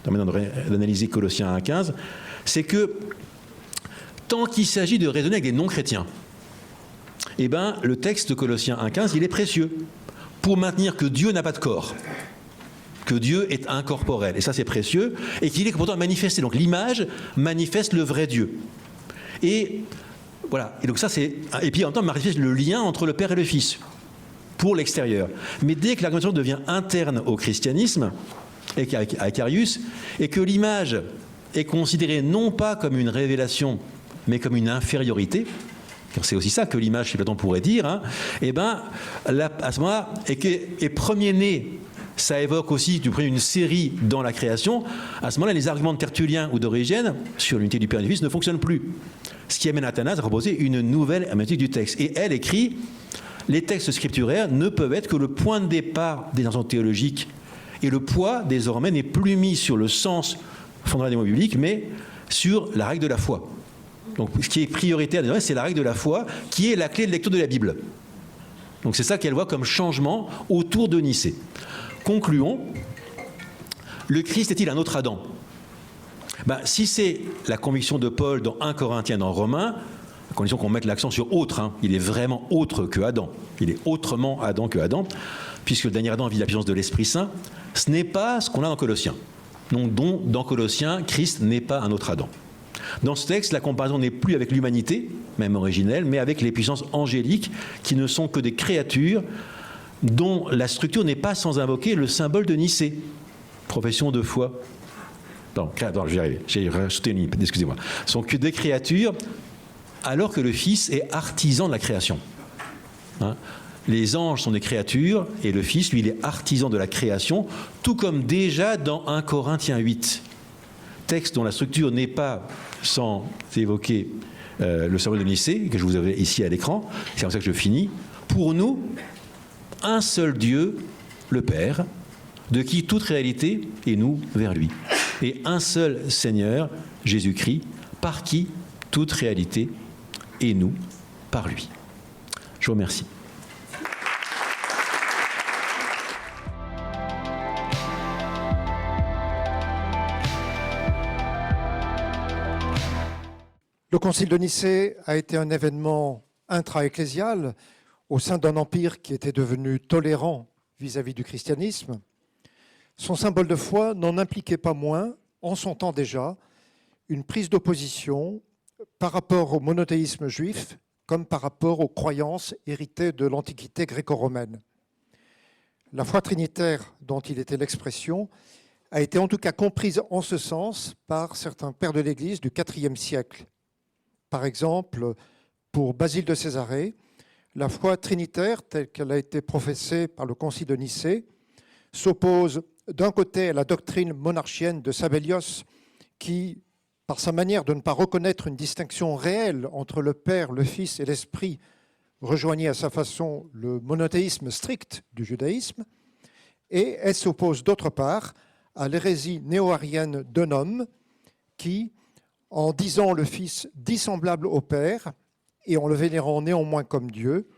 dans la manière d'analyser Colossiens 1,15, c'est que tant qu'il s'agit de raisonner avec des non-chrétiens, le texte de Colossiens 1,15, il est précieux pour maintenir que Dieu n'a pas de corps, que Dieu est incorporel. Et ça, c'est précieux, et qu'il est pourtant manifesté. Donc l'image manifeste le vrai Dieu. Et voilà. Et donc ça, c'est. Et puis en même temps, manifeste le lien entre le Père et le Fils pour l'extérieur. Mais dès que l'argumentation devient interne au christianisme, avec Arius, et que l'image est considérée non pas comme une révélation, mais comme une infériorité, car c'est aussi ça que l'image, chez Platon, pourrait dire, à ce moment-là, et premier-né, ça évoque aussi, tu prends une série dans la création, à ce moment-là, les arguments de Tertullien ou d'Origène sur l'unité du Père et du Fils ne fonctionnent plus. Ce qui amène Athanase à proposer une nouvelle herméneutique du texte. Et elle écrit, les textes scripturaires ne peuvent être que le point de départ des enseignements théologiques, et le poids, désormais, n'est plus mis sur le sens fondamental des mots bibliques, mais sur la règle de la foi. Donc, ce qui est prioritaire, désormais, c'est la règle de la foi, qui est la clé de lecture de la Bible. Donc, c'est ça qu'elle voit comme changement autour de Nicée. Concluons. Le Christ est-il un autre Adam ? Si c'est la conviction de Paul dans 1 Corinthiens, dans Romains, à condition qu'on mette l'accent sur autre, il est vraiment autre que Adam. Il est autrement Adam que Adam, puisque le dernier Adam vit la puissance de l'Esprit Saint. Ce n'est pas ce qu'on a dans Colossiens. Donc, dans Colossiens, Christ n'est pas un autre Adam. Dans ce texte, la comparaison n'est plus avec l'humanité, même originelle, mais avec les puissances angéliques, qui ne sont que des créatures dont la structure n'est pas sans invoquer le symbole de Nicée, profession de foi. Non, je vais y arriver, j'ai rajouté une ligne, excusez-moi. Ce sont que des créatures, alors que le Fils est artisan de la création. Les anges sont des créatures, et le Fils, lui, il est artisan de la création, tout comme déjà dans 1 Corinthiens 8. Texte dont la structure n'est pas sans évoquer le symbole de Nicée, que je vous avais ici à l'écran. C'est comme ça que je finis. Pour nous, un seul Dieu, le Père, de qui toute réalité est nous vers lui. Et un seul Seigneur, Jésus-Christ, par qui toute réalité est nous par lui. Je vous remercie. Le Concile de Nicée a été un événement intra-ecclésial au sein d'un empire qui était devenu tolérant vis-à-vis du christianisme. Son symbole de foi n'en impliquait pas moins, en son temps déjà, une prise d'opposition par rapport au monothéisme juif comme par rapport aux croyances héritées de l'Antiquité gréco-romaine. La foi trinitaire dont il était l'expression a été en tout cas comprise en ce sens par certains pères de l'Église du IVe siècle. Par exemple, pour Basile de Césarée, la foi trinitaire telle qu'elle a été professée par le Concile de Nicée s'oppose d'un côté à la doctrine monarchienne de Sabellios qui, par sa manière de ne pas reconnaître une distinction réelle entre le Père, le Fils et l'Esprit, rejoignait à sa façon le monothéisme strict du judaïsme, et elle s'oppose d'autre part à l'hérésie néo-arienne d'un homme qui, en disant le Fils dissemblable au Père et en le vénérant néanmoins comme Dieu,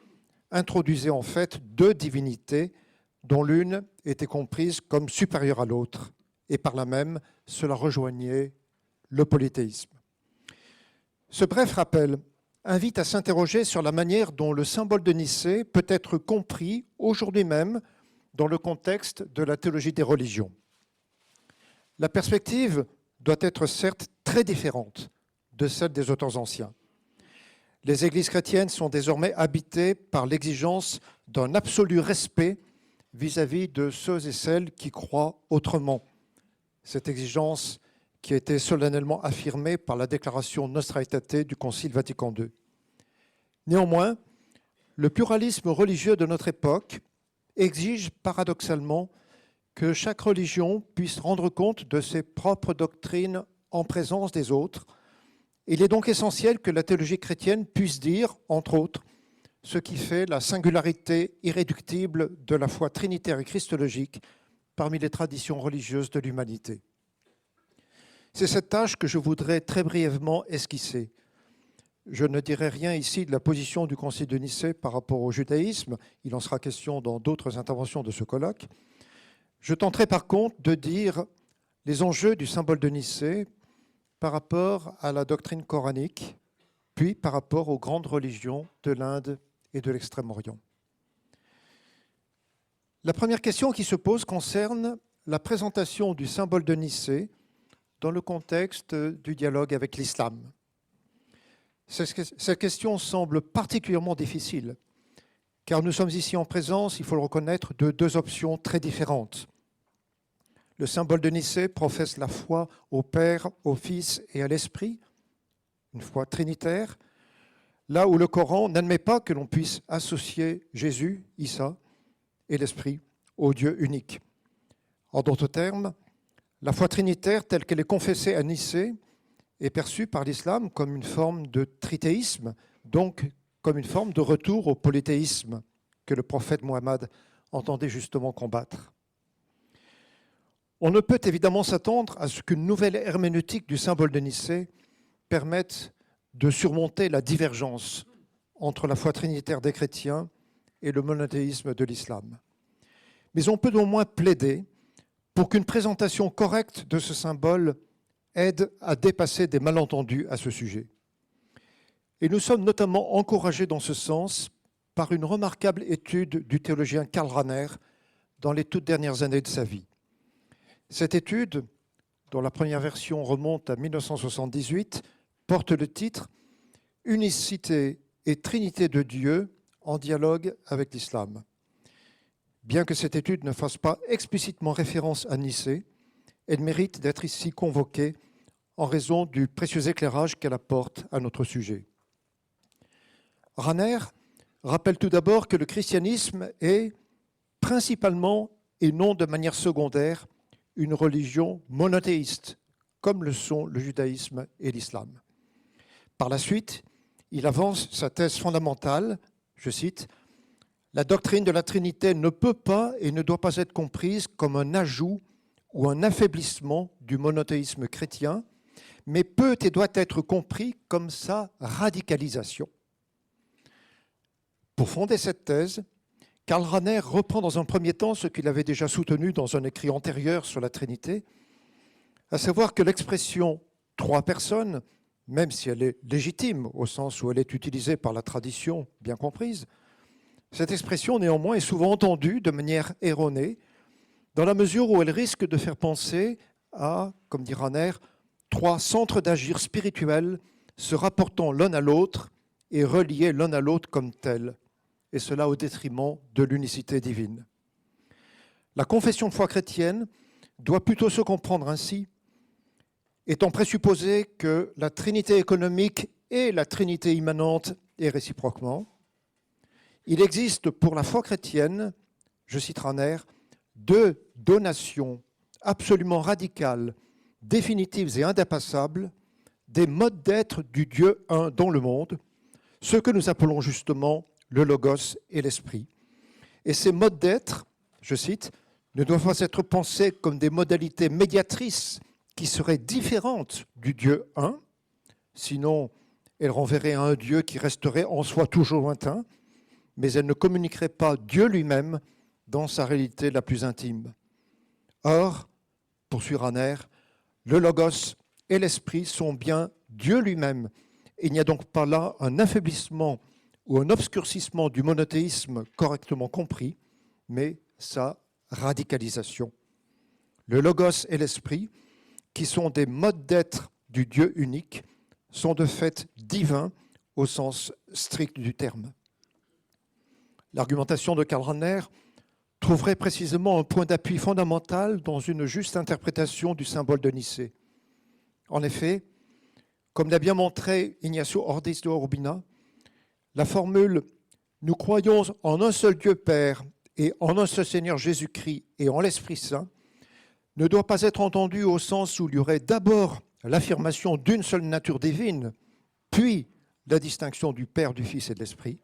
introduisait en fait deux divinités dont l'une était comprise comme supérieure à l'autre, et par là même cela rejoignait le polythéisme. Ce bref rappel invite à s'interroger sur la manière dont le symbole de Nicée peut être compris aujourd'hui même dans le contexte de la théologie des religions. La perspective doit être certes très différente de celle des auteurs anciens. Les églises chrétiennes sont désormais habitées par l'exigence d'un absolu respect vis-à-vis de ceux et celles qui croient autrement. Cette exigence qui a été solennellement affirmée par la déclaration Nostra Aetate du Concile Vatican II. Néanmoins, le pluralisme religieux de notre époque exige paradoxalement que chaque religion puisse rendre compte de ses propres doctrines en présence des autres. Il est donc essentiel que la théologie chrétienne puisse dire, entre autres, ce qui fait la singularité irréductible de la foi trinitaire et christologique parmi les traditions religieuses de l'humanité. C'est cette tâche que je voudrais très brièvement esquisser. Je ne dirai rien ici de la position du Concile de Nicée par rapport au judaïsme, il en sera question dans d'autres interventions de ce colloque. Je tenterai par contre de dire les enjeux du symbole de Nicée par rapport à la doctrine coranique, puis par rapport aux grandes religions de l'Inde et de l'Extrême-Orient. La première question qui se pose concerne la présentation du symbole de Nicée dans le contexte du dialogue avec l'islam. Cette question semble particulièrement difficile, car nous sommes ici en présence, il faut le reconnaître, de deux options très différentes. Le symbole de Nicée professe la foi au Père, au Fils et à l'Esprit, une foi trinitaire, là où le Coran n'admet pas que l'on puisse associer Jésus, Issa, et l'Esprit au Dieu unique. En d'autres termes, la foi trinitaire telle qu'elle est confessée à Nicée est perçue par l'islam comme une forme de trithéisme, donc comme une forme de retour au polythéisme que le prophète Mohammed entendait justement combattre. On ne peut évidemment s'attendre à ce qu'une nouvelle herméneutique du symbole de Nicée permette de surmonter la divergence entre la foi trinitaire des chrétiens et le monothéisme de l'islam. Mais on peut au moins plaider pour qu'une présentation correcte de ce symbole aide à dépasser des malentendus à ce sujet. Et nous sommes notamment encouragés dans ce sens par une remarquable étude du théologien Karl Rahner dans les toutes dernières années de sa vie. Cette étude, dont la première version remonte à 1978, porte le titre « Unicité et Trinité de Dieu en dialogue avec l'islam ». Bien que cette étude ne fasse pas explicitement référence à Nicée, elle mérite d'être ici convoquée en raison du précieux éclairage qu'elle apporte à notre sujet. Rahner rappelle tout d'abord que le christianisme est principalement et non de manière secondaire une religion monothéiste, comme le sont le judaïsme et l'islam. Par la suite, il avance sa thèse fondamentale, je cite, « La doctrine de la Trinité ne peut pas et ne doit pas être comprise comme un ajout ou un affaiblissement du monothéisme chrétien, mais peut et doit être compris comme sa radicalisation. » Pour fonder cette thèse, Karl Rahner reprend dans un premier temps ce qu'il avait déjà soutenu dans un écrit antérieur sur la Trinité, à savoir que l'expression « trois personnes », même si elle est légitime au sens où elle est utilisée par la tradition bien comprise, cette expression néanmoins est souvent entendue de manière erronée, dans la mesure où elle risque de faire penser à, comme dit Rahner, trois centres d'agir spirituels se rapportant l'un à l'autre et reliés l'un à l'autre comme tels, et cela au détriment de l'unicité divine. La confession de foi chrétienne doit plutôt se comprendre ainsi, étant présupposé que la Trinité économique et la Trinité immanente et réciproquement. Il existe pour la foi chrétienne, je cite Rahner, deux donations absolument radicales, définitives et indépassables, des modes d'être du Dieu un dans le monde, ce que nous appelons justement le logos et l'esprit. Et ces modes d'être, je cite, ne doivent pas être pensés comme des modalités médiatrices qui seraient différentes du Dieu un, sinon elles renverraient à un Dieu qui resterait en soi toujours lointain, mais elles ne communiqueraient pas Dieu lui-même dans sa réalité la plus intime. Or, poursuit Rahner, le logos et l'esprit sont bien Dieu lui-même. Il n'y a donc pas là un affaiblissement ou un obscurcissement du monothéisme correctement compris, mais sa radicalisation. Le logos et l'esprit, qui sont des modes d'être du Dieu unique, sont de fait divins au sens strict du terme. L'argumentation de Karl Rahner trouverait précisément un point d'appui fondamental dans une juste interprétation du symbole de Nicée. En effet, comme l'a bien montré Ignacio Ortiz de Urbina, la formule « Nous croyons en un seul Dieu Père et en un seul Seigneur Jésus-Christ et en l'Esprit Saint » ne doit pas être entendue au sens où il y aurait d'abord l'affirmation d'une seule nature divine, puis la distinction du Père, du Fils et de l'Esprit.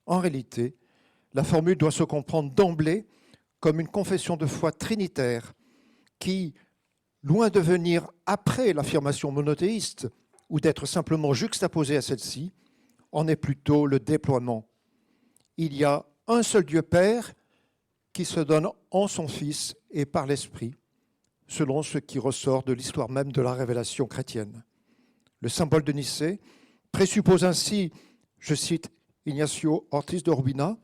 En réalité, la formule doit se comprendre d'emblée comme une confession de foi trinitaire qui, loin de venir après l'affirmation monothéiste ou d'être simplement juxtaposée à celle-ci, en est plutôt le déploiement. Il y a un seul Dieu Père qui se donne en son Fils et par l'Esprit, selon ce qui ressort de l'histoire même de la révélation chrétienne. Le symbole de Nicée présuppose ainsi, je cite Ignacio Ortiz de Urbina,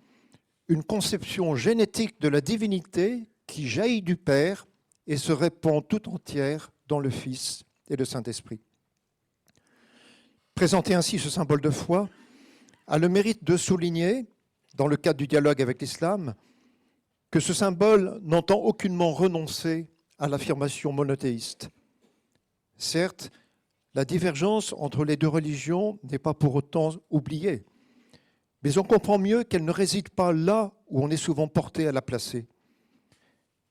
une conception génétique de la divinité qui jaillit du Père et se répand tout entière dans le Fils et le Saint-Esprit. Présenter ainsi ce symbole de foi a le mérite de souligner, dans le cadre du dialogue avec l'islam, que ce symbole n'entend aucunement renoncer à l'affirmation monothéiste. Certes, la divergence entre les deux religions n'est pas pour autant oubliée, mais on comprend mieux qu'elle ne réside pas là où on est souvent porté à la placer.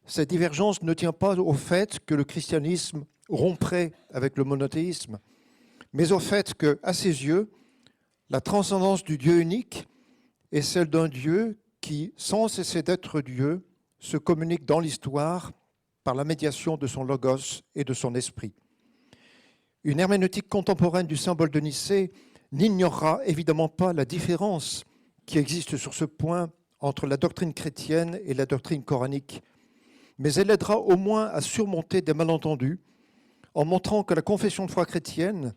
Cette divergence ne tient pas au fait que le christianisme romprait avec le monothéisme, mais au fait que, à ses yeux, la transcendance du Dieu unique est celle d'un Dieu qui, sans cesser d'être Dieu, se communique dans l'histoire par la médiation de son logos et de son esprit. Une herméneutique contemporaine du symbole de Nicée n'ignorera évidemment pas la différence qui existe sur ce point entre la doctrine chrétienne et la doctrine coranique, mais elle aidera au moins à surmonter des malentendus en montrant que la confession de foi chrétienne,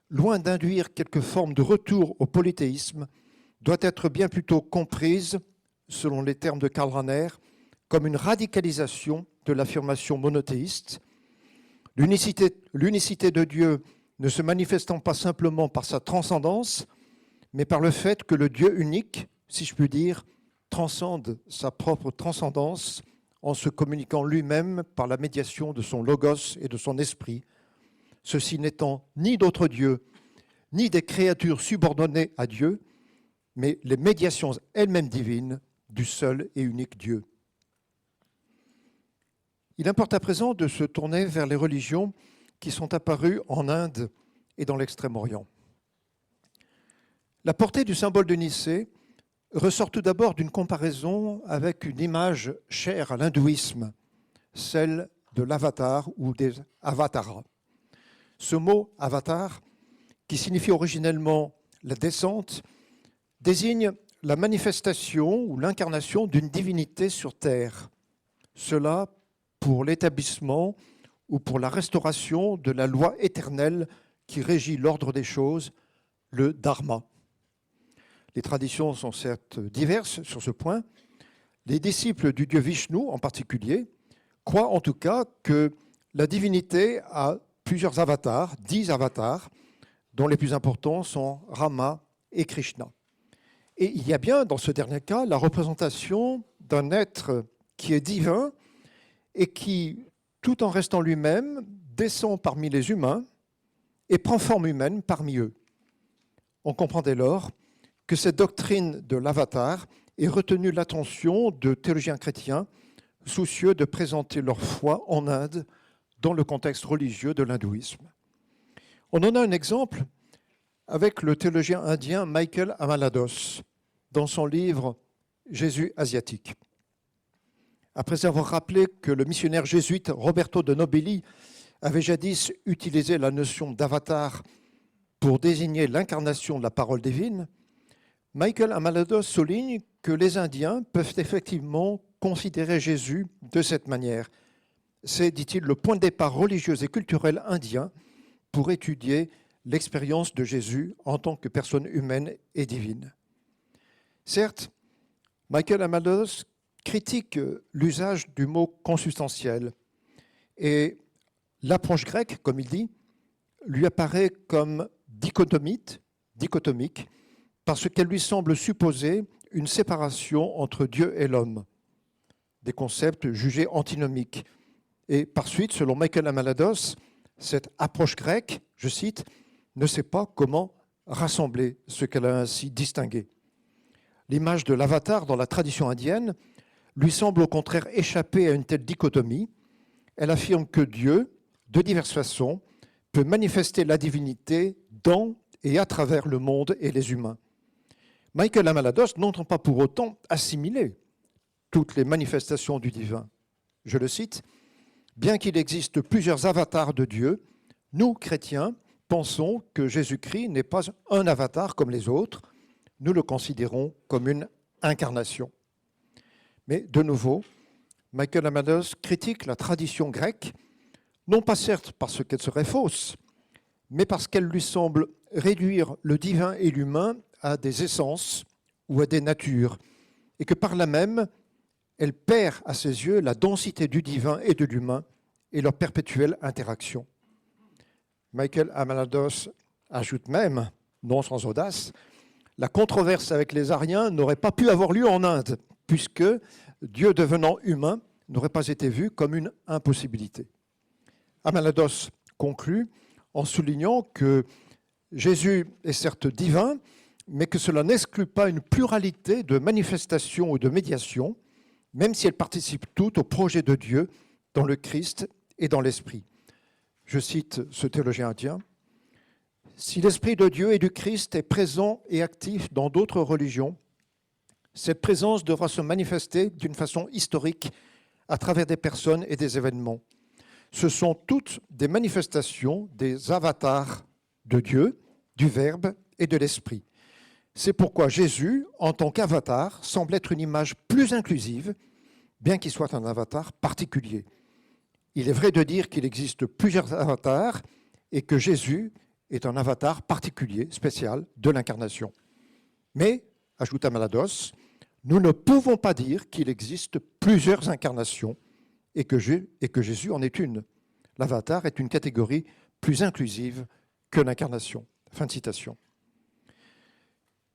loin d'induire quelque forme de retour au polythéisme, doit être bien plutôt comprise, selon les termes de Karl Rahner, comme une radicalisation de l'affirmation monothéiste, l'unicité de Dieu ne se manifestant pas simplement par sa transcendance, mais par le fait que le Dieu unique, si je puis dire, transcende sa propre transcendance en se communiquant lui-même par la médiation de son logos et de son esprit, ceci n'étant ni d'autres dieux, ni des créatures subordonnées à Dieu, mais les médiations elles-mêmes divines du seul et unique Dieu. Il importe à présent de se tourner vers les religions qui sont apparues en Inde et dans l'Extrême-Orient. La portée du symbole de Nicée ressort tout d'abord d'une comparaison avec une image chère à l'hindouisme, celle de l'avatar ou des avataras. Ce mot avatar, qui signifie originellement la descente, désigne la manifestation ou l'incarnation d'une divinité sur terre. Cela pour l'établissement ou pour la restauration de la loi éternelle qui régit l'ordre des choses, le dharma. Les traditions sont certes diverses sur ce point. Les disciples du dieu Vishnu en particulier croient en tout cas que la divinité a plusieurs avatars, 10 avatars, dont les plus importants sont Rama, et Krishna. Et il y a bien, dans ce dernier cas, la représentation d'un être qui est divin et qui, tout en restant lui-même, descend parmi les humains et prend forme humaine parmi eux. On comprend dès lors que cette doctrine de l'avatar ait retenu l'attention de théologiens chrétiens soucieux de présenter leur foi en Inde dans le contexte religieux de l'hindouisme. On en a un exemple avec le théologien indien Michael Amalados dans son livre « Jésus asiatique ». Après avoir rappelé que le missionnaire jésuite Roberto de Nobili avait jadis utilisé la notion d'avatar pour désigner l'incarnation de la parole divine, Michael Amalados souligne que les Indiens peuvent effectivement considérer Jésus de cette manière. C'est, dit-il, le point de départ religieux et culturel indien pour étudier l'expérience de Jésus en tant que personne humaine et divine. Certes, Michael Amalados critique l'usage du mot consubstantiel et l'approche grecque, comme il dit, lui apparaît comme dichotomique parce qu'elle lui semble supposer une séparation entre Dieu et l'homme, des concepts jugés antinomiques. Et par suite, selon Michael Amalados, cette approche grecque, je cite, ne sait pas comment rassembler ce qu'elle a ainsi distingué. L'image de l'avatar dans la tradition indienne lui semble au contraire échapper à une telle dichotomie. Elle affirme que Dieu, de diverses façons, peut manifester la divinité dans et à travers le monde et les humains. Michael Amalados n'entend pas pour autant assimiler toutes les manifestations du divin. Je le cite, « Bien qu'il existe plusieurs avatars de Dieu, nous, chrétiens, pensons que Jésus-Christ n'est pas un avatar comme les autres, nous le considérons comme une incarnation. » Mais de nouveau, Michael Amalados critique la tradition grecque, non pas certes parce qu'elle serait fausse, mais parce qu'elle lui semble réduire le divin et l'humain à des essences ou à des natures, et que par là même, elle perd à ses yeux la densité du divin et de l'humain et leur perpétuelle interaction. Michael Amalados ajoute même, non sans audace, la controverse avec les Ariens n'aurait pas pu avoir lieu en Inde, puisque Dieu devenant humain n'aurait pas été vu comme une impossibilité. Amalados conclut en soulignant que Jésus est certes divin, mais que cela n'exclut pas une pluralité de manifestations ou de médiations, même si elles participent toutes au projet de Dieu dans le Christ et dans l'Esprit. Je cite ce théologien indien. « Si l'Esprit de Dieu et du Christ est présent et actif dans d'autres religions, cette présence devra se manifester d'une façon historique à travers des personnes et des événements. Ce sont toutes des manifestations des avatars de Dieu, du Verbe et de l'Esprit. C'est pourquoi Jésus, en tant qu'avatar, semble être une image plus inclusive, bien qu'il soit un avatar particulier. Il est vrai de dire qu'il existe plusieurs avatars et que Jésus est un avatar particulier, spécial, de l'incarnation. Mais, ajoute Amalados, nous ne pouvons pas dire qu'il existe plusieurs incarnations et que Jésus en est une. L'avatar est une catégorie plus inclusive que l'incarnation. » Fin de citation.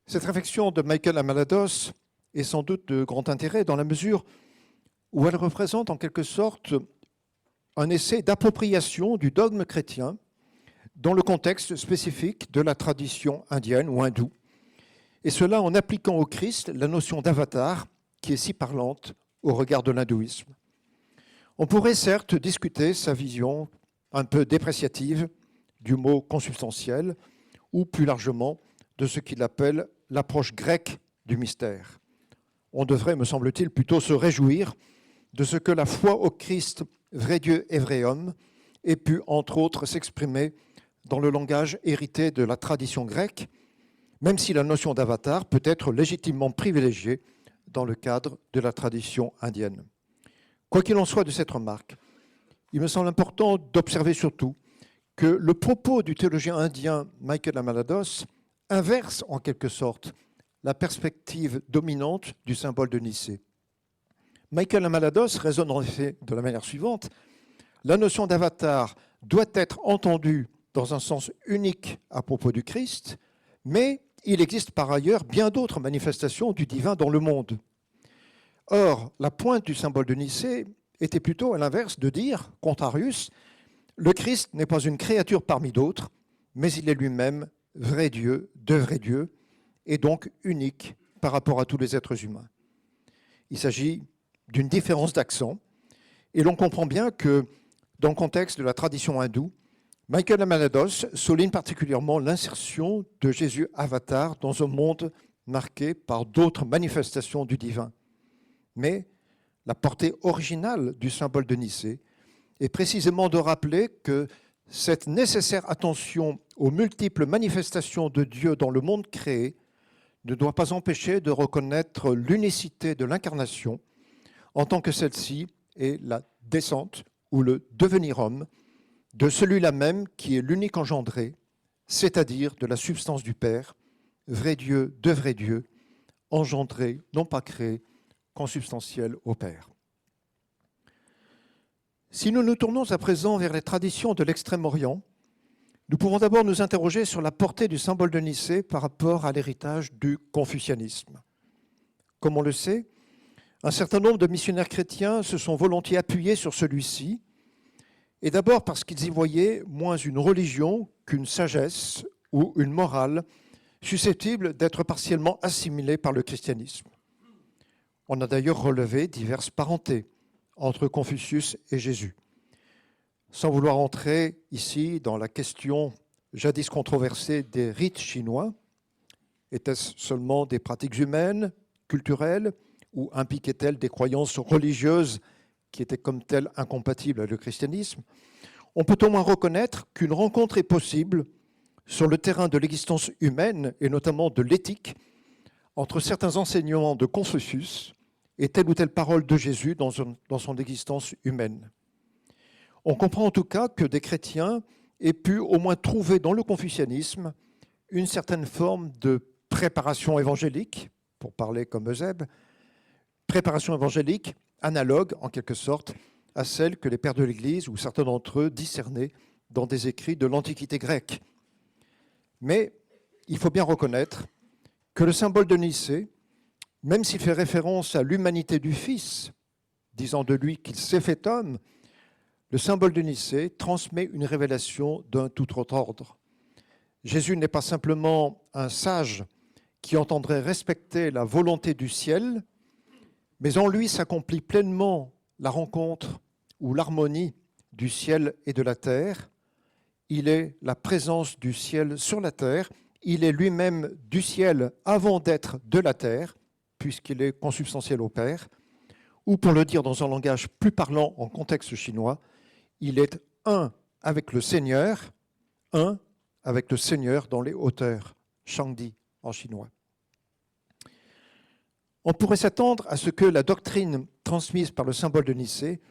Cette réflexion de Michael Amalados est sans doute de grand intérêt dans la mesure où elle représente en quelque sorte un essai d'appropriation du dogme chrétien dans le contexte spécifique de la tradition indienne ou hindoue, et cela en appliquant au Christ la notion d'avatar qui est si parlante au regard de l'hindouisme. On pourrait certes discuter sa vision un peu dépréciative du mot consubstantiel ou plus largement de ce qu'il appelle l'approche grecque du mystère. On devrait, me semble-t-il, plutôt se réjouir de ce que la foi au Christ, vrai Dieu et vrai homme, ait pu, entre autres, s'exprimer dans le langage hérité de la tradition grecque, même si la notion d'avatar peut être légitimement privilégiée dans le cadre de la tradition indienne. Quoi qu'il en soit de cette remarque, il me semble important d'observer surtout que le propos du théologien indien Michael Amalados inverse en quelque sorte la perspective dominante du symbole de Nicée. Michael Amalados raisonne en effet de la manière suivante. La notion d'avatar doit être entendue dans un sens unique à propos du Christ, mais il existe par ailleurs bien d'autres manifestations du divin dans le monde. Or, la pointe du symbole de Nicée était plutôt à l'inverse de dire, contrarius, le Christ n'est pas une créature parmi d'autres, mais il est lui-même vrai Dieu, de vrai Dieu, et donc unique par rapport à tous les êtres humains. Il s'agit d'une différence d'accent, et l'on comprend bien que, dans le contexte de la tradition hindoue, Michael Amalados souligne particulièrement l'insertion de Jésus avatar dans un monde marqué par d'autres manifestations du divin. Mais la portée originale du symbole de Nicée est précisément de rappeler que cette nécessaire attention aux multiples manifestations de Dieu dans le monde créé ne doit pas empêcher de reconnaître l'unicité de l'incarnation en tant que celle-ci est la descente ou le devenir homme de celui-là même qui est l'unique engendré, c'est-à-dire de la substance du Père, vrai Dieu, de vrai Dieu, engendré, non pas créé, consubstantiel au Père. Si nous nous tournons à présent vers les traditions de l'Extrême-Orient, nous pouvons d'abord nous interroger sur la portée du symbole de Nicée par rapport à l'héritage du confucianisme. Comme on le sait, un certain nombre de missionnaires chrétiens se sont volontiers appuyés sur celui-ci, et d'abord parce qu'ils y voyaient moins une religion qu'une sagesse ou une morale susceptible d'être partiellement assimilée par le christianisme. On a d'ailleurs relevé diverses parentés entre Confucius et Jésus. Sans vouloir entrer ici dans la question jadis controversée des rites chinois, étaient-ce seulement des pratiques humaines, culturelles, ou impliquaient-elles des croyances religieuses qui étaient comme telles incompatibles avec le christianisme? On peut au moins reconnaître qu'une rencontre est possible sur le terrain de l'existence humaine, et notamment de l'éthique, entre certains enseignements de Confucius et telle ou telle parole de Jésus dans son existence humaine. On comprend en tout cas que des chrétiens aient pu au moins trouver dans le confucianisme une certaine forme de préparation évangélique, pour parler comme Eusèbe, préparation évangélique analogue en quelque sorte à celle que les pères de l'Église ou certains d'entre eux discernaient dans des écrits de l'Antiquité grecque. Mais il faut bien reconnaître que le symbole de Nicée, même s'il fait référence à l'humanité du Fils, disant de lui qu'il s'est fait homme, le symbole de Nicée transmet une révélation d'un tout autre ordre. Jésus n'est pas simplement un sage qui entendrait respecter la volonté du ciel, mais en lui s'accomplit pleinement la rencontre ou l'harmonie du ciel et de la terre. Il est la présence du ciel sur la terre, il est lui-même du ciel avant d'être de la terre, puisqu'il est consubstantiel au Père, ou pour le dire dans un langage plus parlant en contexte chinois, il est un avec le Seigneur dans les hauteurs, Shangdi en chinois. On pourrait s'attendre à ce que la doctrine transmise par le symbole de Nicée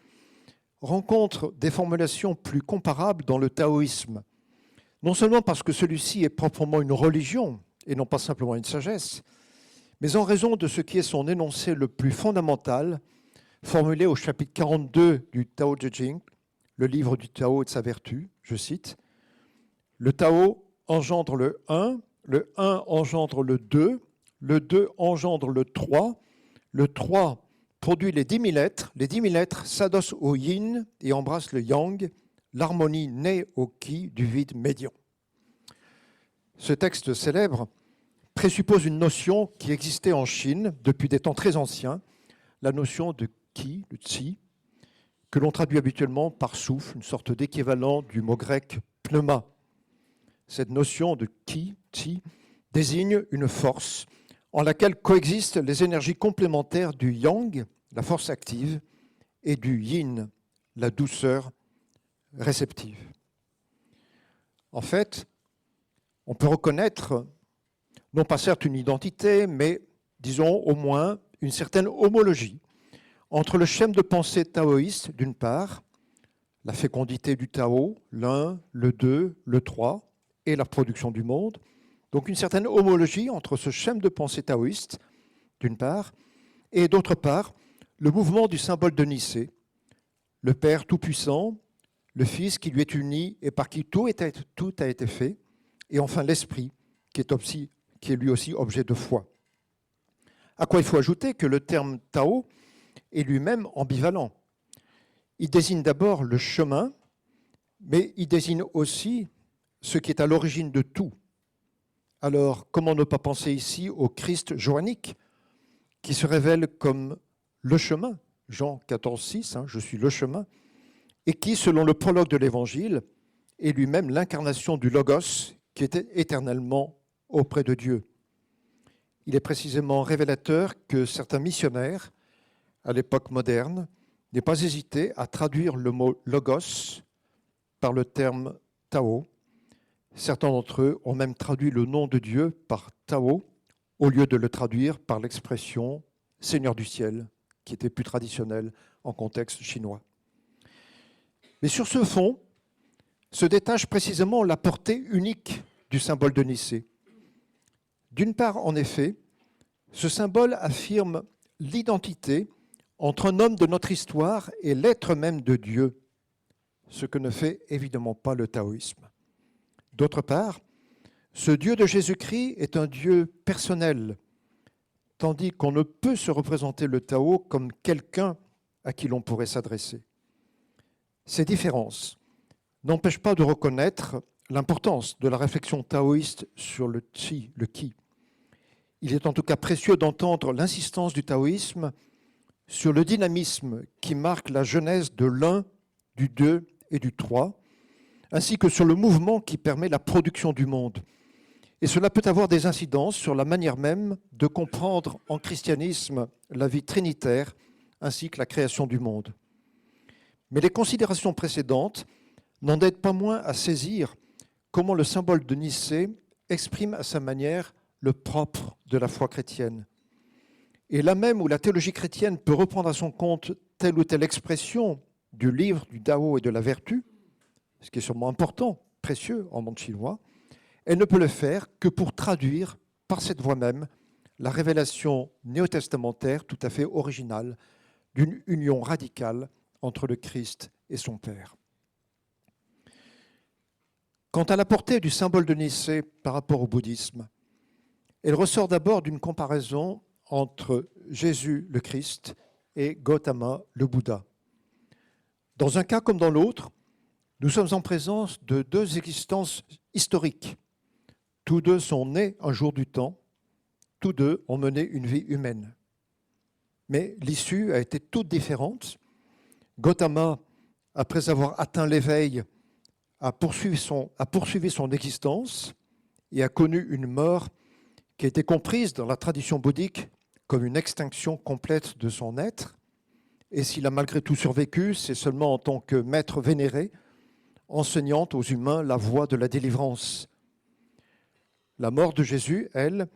rencontre des formulations plus comparables dans le taoïsme, non seulement parce que celui-ci est proprement une religion et non pas simplement une sagesse, mais en raison de ce qui est son énoncé le plus fondamental, formulé au chapitre 42 du Tao Te Ching, le livre du Tao et de sa vertu, je cite, « Le Tao engendre le 1 engendre le 2 engendre le 3 produit les 10 000 êtres, les 10 000 êtres s'adossent au yin et embrassent le yang, l'harmonie naît au ki du vide médian. » Ce texte célèbre présuppose une notion qui existait en Chine depuis des temps très anciens, la notion de ki, de tsi, que l'on traduit habituellement par souffle, une sorte d'équivalent du mot grec pneuma. Cette notion de ki, tsi, désigne une force en laquelle coexistent les énergies complémentaires du yang, la force active, et du yin, la douceur réceptive. En fait, on peut reconnaître, non pas certes une identité, mais disons au moins une certaine homologie entre le schème de pensée taoïste d'une part, la fécondité du Tao, l'1, le 2, le 3, et la production du monde, donc une certaine homologie entre ce schème de pensée taoïste d'une part, et d'autre part, le mouvement du symbole de Nicée, le Père Tout-Puissant, le Fils qui lui est uni et par qui tout a été fait, et enfin l'Esprit qui est qui est lui aussi objet de foi. À quoi il faut ajouter que le terme Tao est lui-même ambivalent. Il désigne d'abord le chemin, mais il désigne aussi ce qui est à l'origine de tout. Alors, comment ne pas penser ici au Christ joannique, qui se révèle comme le chemin, Jean 14, 6, je suis le chemin, et qui, selon le prologue de l'Évangile, est lui-même l'incarnation du Logos, qui était éternellement auprès de Dieu. Il est précisément révélateur que certains missionnaires, à l'époque moderne, n'aient pas hésité à traduire le mot Logos par le terme Tao. Certains d'entre eux ont même traduit le nom de Dieu par Tao, au lieu de le traduire par l'expression Seigneur du ciel, qui était plus traditionnelle en contexte chinois. Mais sur ce fond, se détache précisément la portée unique du symbole de Nicée. D'une part, en effet, ce symbole affirme l'identité entre un homme de notre histoire et l'être même de Dieu, ce que ne fait évidemment pas le taoïsme. D'autre part, ce Dieu de Jésus-Christ est un Dieu personnel, tandis qu'on ne peut se représenter le Tao comme quelqu'un à qui l'on pourrait s'adresser. Ces différences n'empêchent pas de reconnaître l'importance de la réflexion taoïste sur le Qi, le Qi. Il est en tout cas précieux d'entendre l'insistance du taoïsme sur le dynamisme qui marque la genèse de l'un, du deux et du trois, ainsi que sur le mouvement qui permet la production du monde. Et cela peut avoir des incidences sur la manière même de comprendre en christianisme la vie trinitaire ainsi que la création du monde. Mais les considérations précédentes n'en aident pas moins à saisir comment le symbole de Nicée exprime à sa manière le propre de la foi chrétienne. Et là même où la théologie chrétienne peut reprendre à son compte telle ou telle expression du livre, du Tao et de la vertu, ce qui est sûrement important, précieux en monde chinois, elle ne peut le faire que pour traduire par cette voie même la révélation néo-testamentaire tout à fait originale d'une union radicale entre le Christ et son Père. Quant à la portée du symbole de Nicée par rapport au bouddhisme, elle ressort d'abord d'une comparaison entre Jésus le Christ et Gautama le Bouddha. Dans un cas comme dans l'autre, nous sommes en présence de deux existences historiques. Tous deux sont nés un jour du temps, tous deux ont mené une vie humaine. Mais l'issue a été toute différente. Gautama, après avoir atteint l'éveil, a poursuivi son existence et a connu une mort qui a été comprise dans la tradition bouddhique comme une extinction complète de son être. Et s'il a malgré tout survécu, c'est seulement en tant que maître vénéré, enseignant aux humains la voie de la délivrance. La mort de Jésus, elle,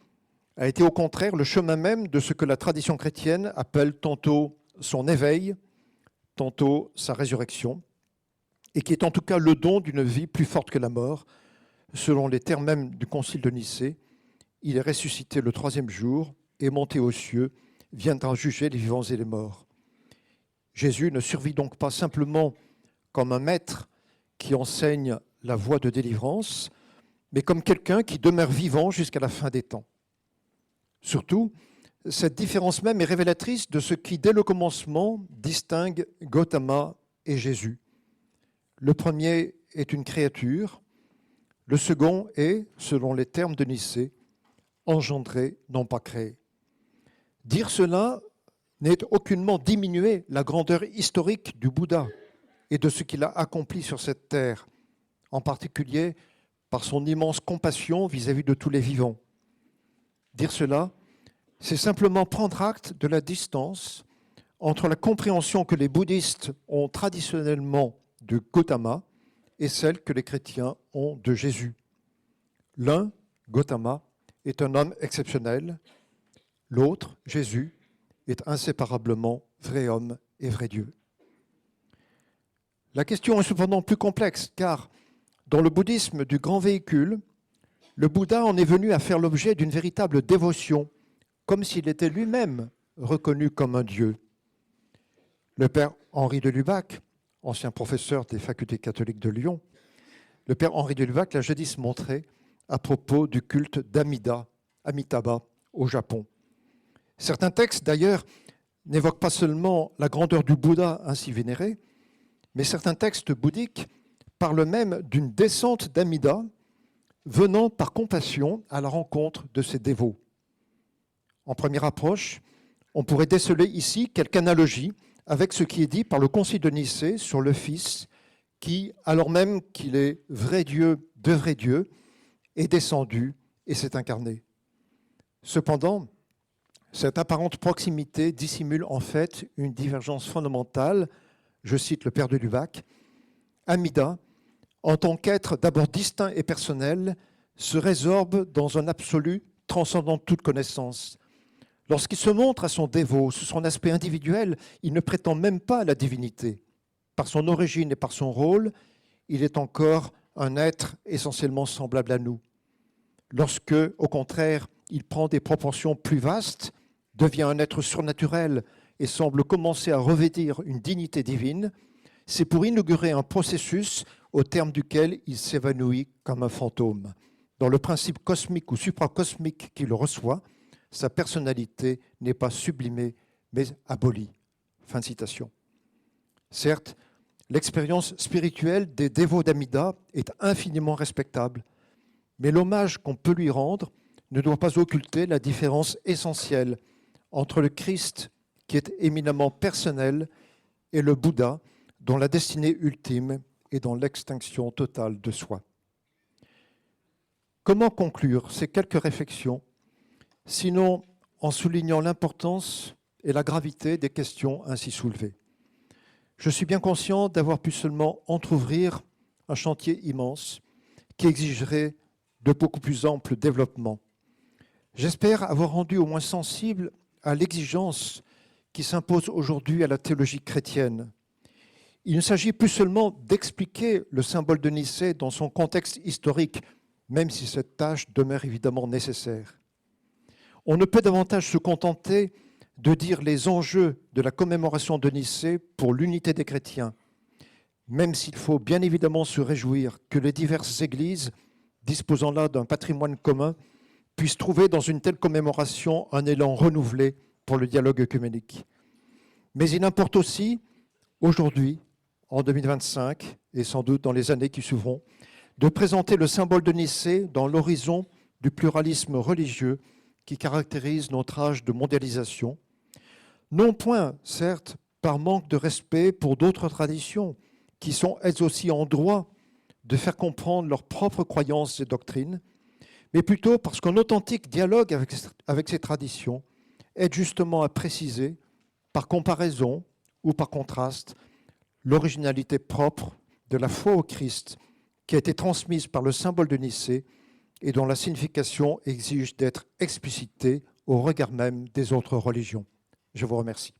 a été au contraire le chemin même de ce que la tradition chrétienne appelle tantôt son éveil, tantôt sa résurrection, et qui est en tout cas le don d'une vie plus forte que la mort. Selon les termes même du Concile de Nicée, il est ressuscité le troisième jour et monté aux cieux, viendra juger les vivants et les morts. Jésus ne survit donc pas simplement comme un maître qui enseigne la voie de délivrance, mais comme quelqu'un qui demeure vivant jusqu'à la fin des temps. Surtout, cette différence même est révélatrice de ce qui, dès le commencement, distingue Gautama et Jésus. Le premier est une créature, le second est, selon les termes de Nicée, engendré, non pas créé. Dire cela n'est aucunement diminuer la grandeur historique du Bouddha et de ce qu'il a accompli sur cette terre, en particulier par son immense compassion vis-à-vis de tous les vivants. Dire cela, c'est simplement prendre acte de la distance entre la compréhension que les bouddhistes ont traditionnellement de Gautama et celle que les chrétiens ont de Jésus. L'un, Gautama, est un homme exceptionnel, l'autre, Jésus, est inséparablement vrai homme et vrai Dieu. La question est cependant plus complexe, car dans le bouddhisme du grand véhicule, le Bouddha en est venu à faire l'objet d'une véritable dévotion, comme s'il était lui-même reconnu comme un Dieu. Le père Henri de Lubac, ancien professeur des facultés catholiques de Lyon, le père Henri de Lubac l'a jadis montré à propos du culte d'Amida Amitabha au Japon. Certains textes, d'ailleurs, n'évoquent pas seulement la grandeur du Bouddha ainsi vénéré, mais certains textes bouddhiques parlent même d'une descente d'Amida venant par compassion à la rencontre de ses dévots. En première approche, on pourrait déceler ici quelque analogie avec ce qui est dit par le Concile de Nicée sur le Fils qui, alors même qu'il est vrai Dieu de vrai Dieu, est descendu et s'est incarné. Cependant, cette apparente proximité dissimule en fait une divergence fondamentale. Je cite le père de Lubac. Amida, en tant qu'être d'abord distinct et personnel, se résorbe dans un absolu transcendant toute connaissance. Lorsqu'il se montre à son dévot sous son aspect individuel, il ne prétend même pas à la divinité. Par son origine et par son rôle, il est encore un être essentiellement semblable à nous. Lorsque, au contraire, il prend des proportions plus vastes, devient un être surnaturel et semble commencer à revêtir une dignité divine, c'est pour inaugurer un processus au terme duquel il s'évanouit comme un fantôme. Dans le principe cosmique ou supracosmique qu'il reçoit, sa personnalité n'est pas sublimée, mais abolie. Fin de citation. Certes, l'expérience spirituelle des dévots d'Amida est infiniment respectable, mais l'hommage qu'on peut lui rendre ne doit pas occulter la différence essentielle entre le Christ, qui est éminemment personnel, et le Bouddha, dont la destinée ultime est dans l'extinction totale de soi. Comment conclure ces quelques réflexions, sinon en soulignant l'importance et la gravité des questions ainsi soulevées? Je suis bien conscient d'avoir pu seulement entrouvrir un chantier immense qui exigerait de beaucoup plus ample développement. J'espère avoir rendu au moins sensible à l'exigence qui s'impose aujourd'hui à la théologie chrétienne. Il ne s'agit plus seulement d'expliquer le symbole de Nicée dans son contexte historique, même si cette tâche demeure évidemment nécessaire. On ne peut davantage se contenter de dire les enjeux de la commémoration de Nicée pour l'unité des chrétiens, même s'il faut bien évidemment se réjouir que les diverses églises, disposant là d'un patrimoine commun, puissent trouver dans une telle commémoration un élan renouvelé pour le dialogue œcuménique. Mais il importe aussi, aujourd'hui, en 2025, et sans doute dans les années qui suivront, de présenter le symbole de Nicée dans l'horizon du pluralisme religieux qui caractérise notre âge de mondialisation, non point, certes, par manque de respect pour d'autres traditions qui sont elles aussi en droit de faire comprendre leurs propres croyances et doctrines, mais plutôt parce qu'un authentique dialogue avec ces traditions aide justement à préciser, par comparaison ou par contraste, l'originalité propre de la foi au Christ qui a été transmise par le symbole de Nicée et dont la signification exige d'être explicitée au regard même des autres religions. Je vous remercie.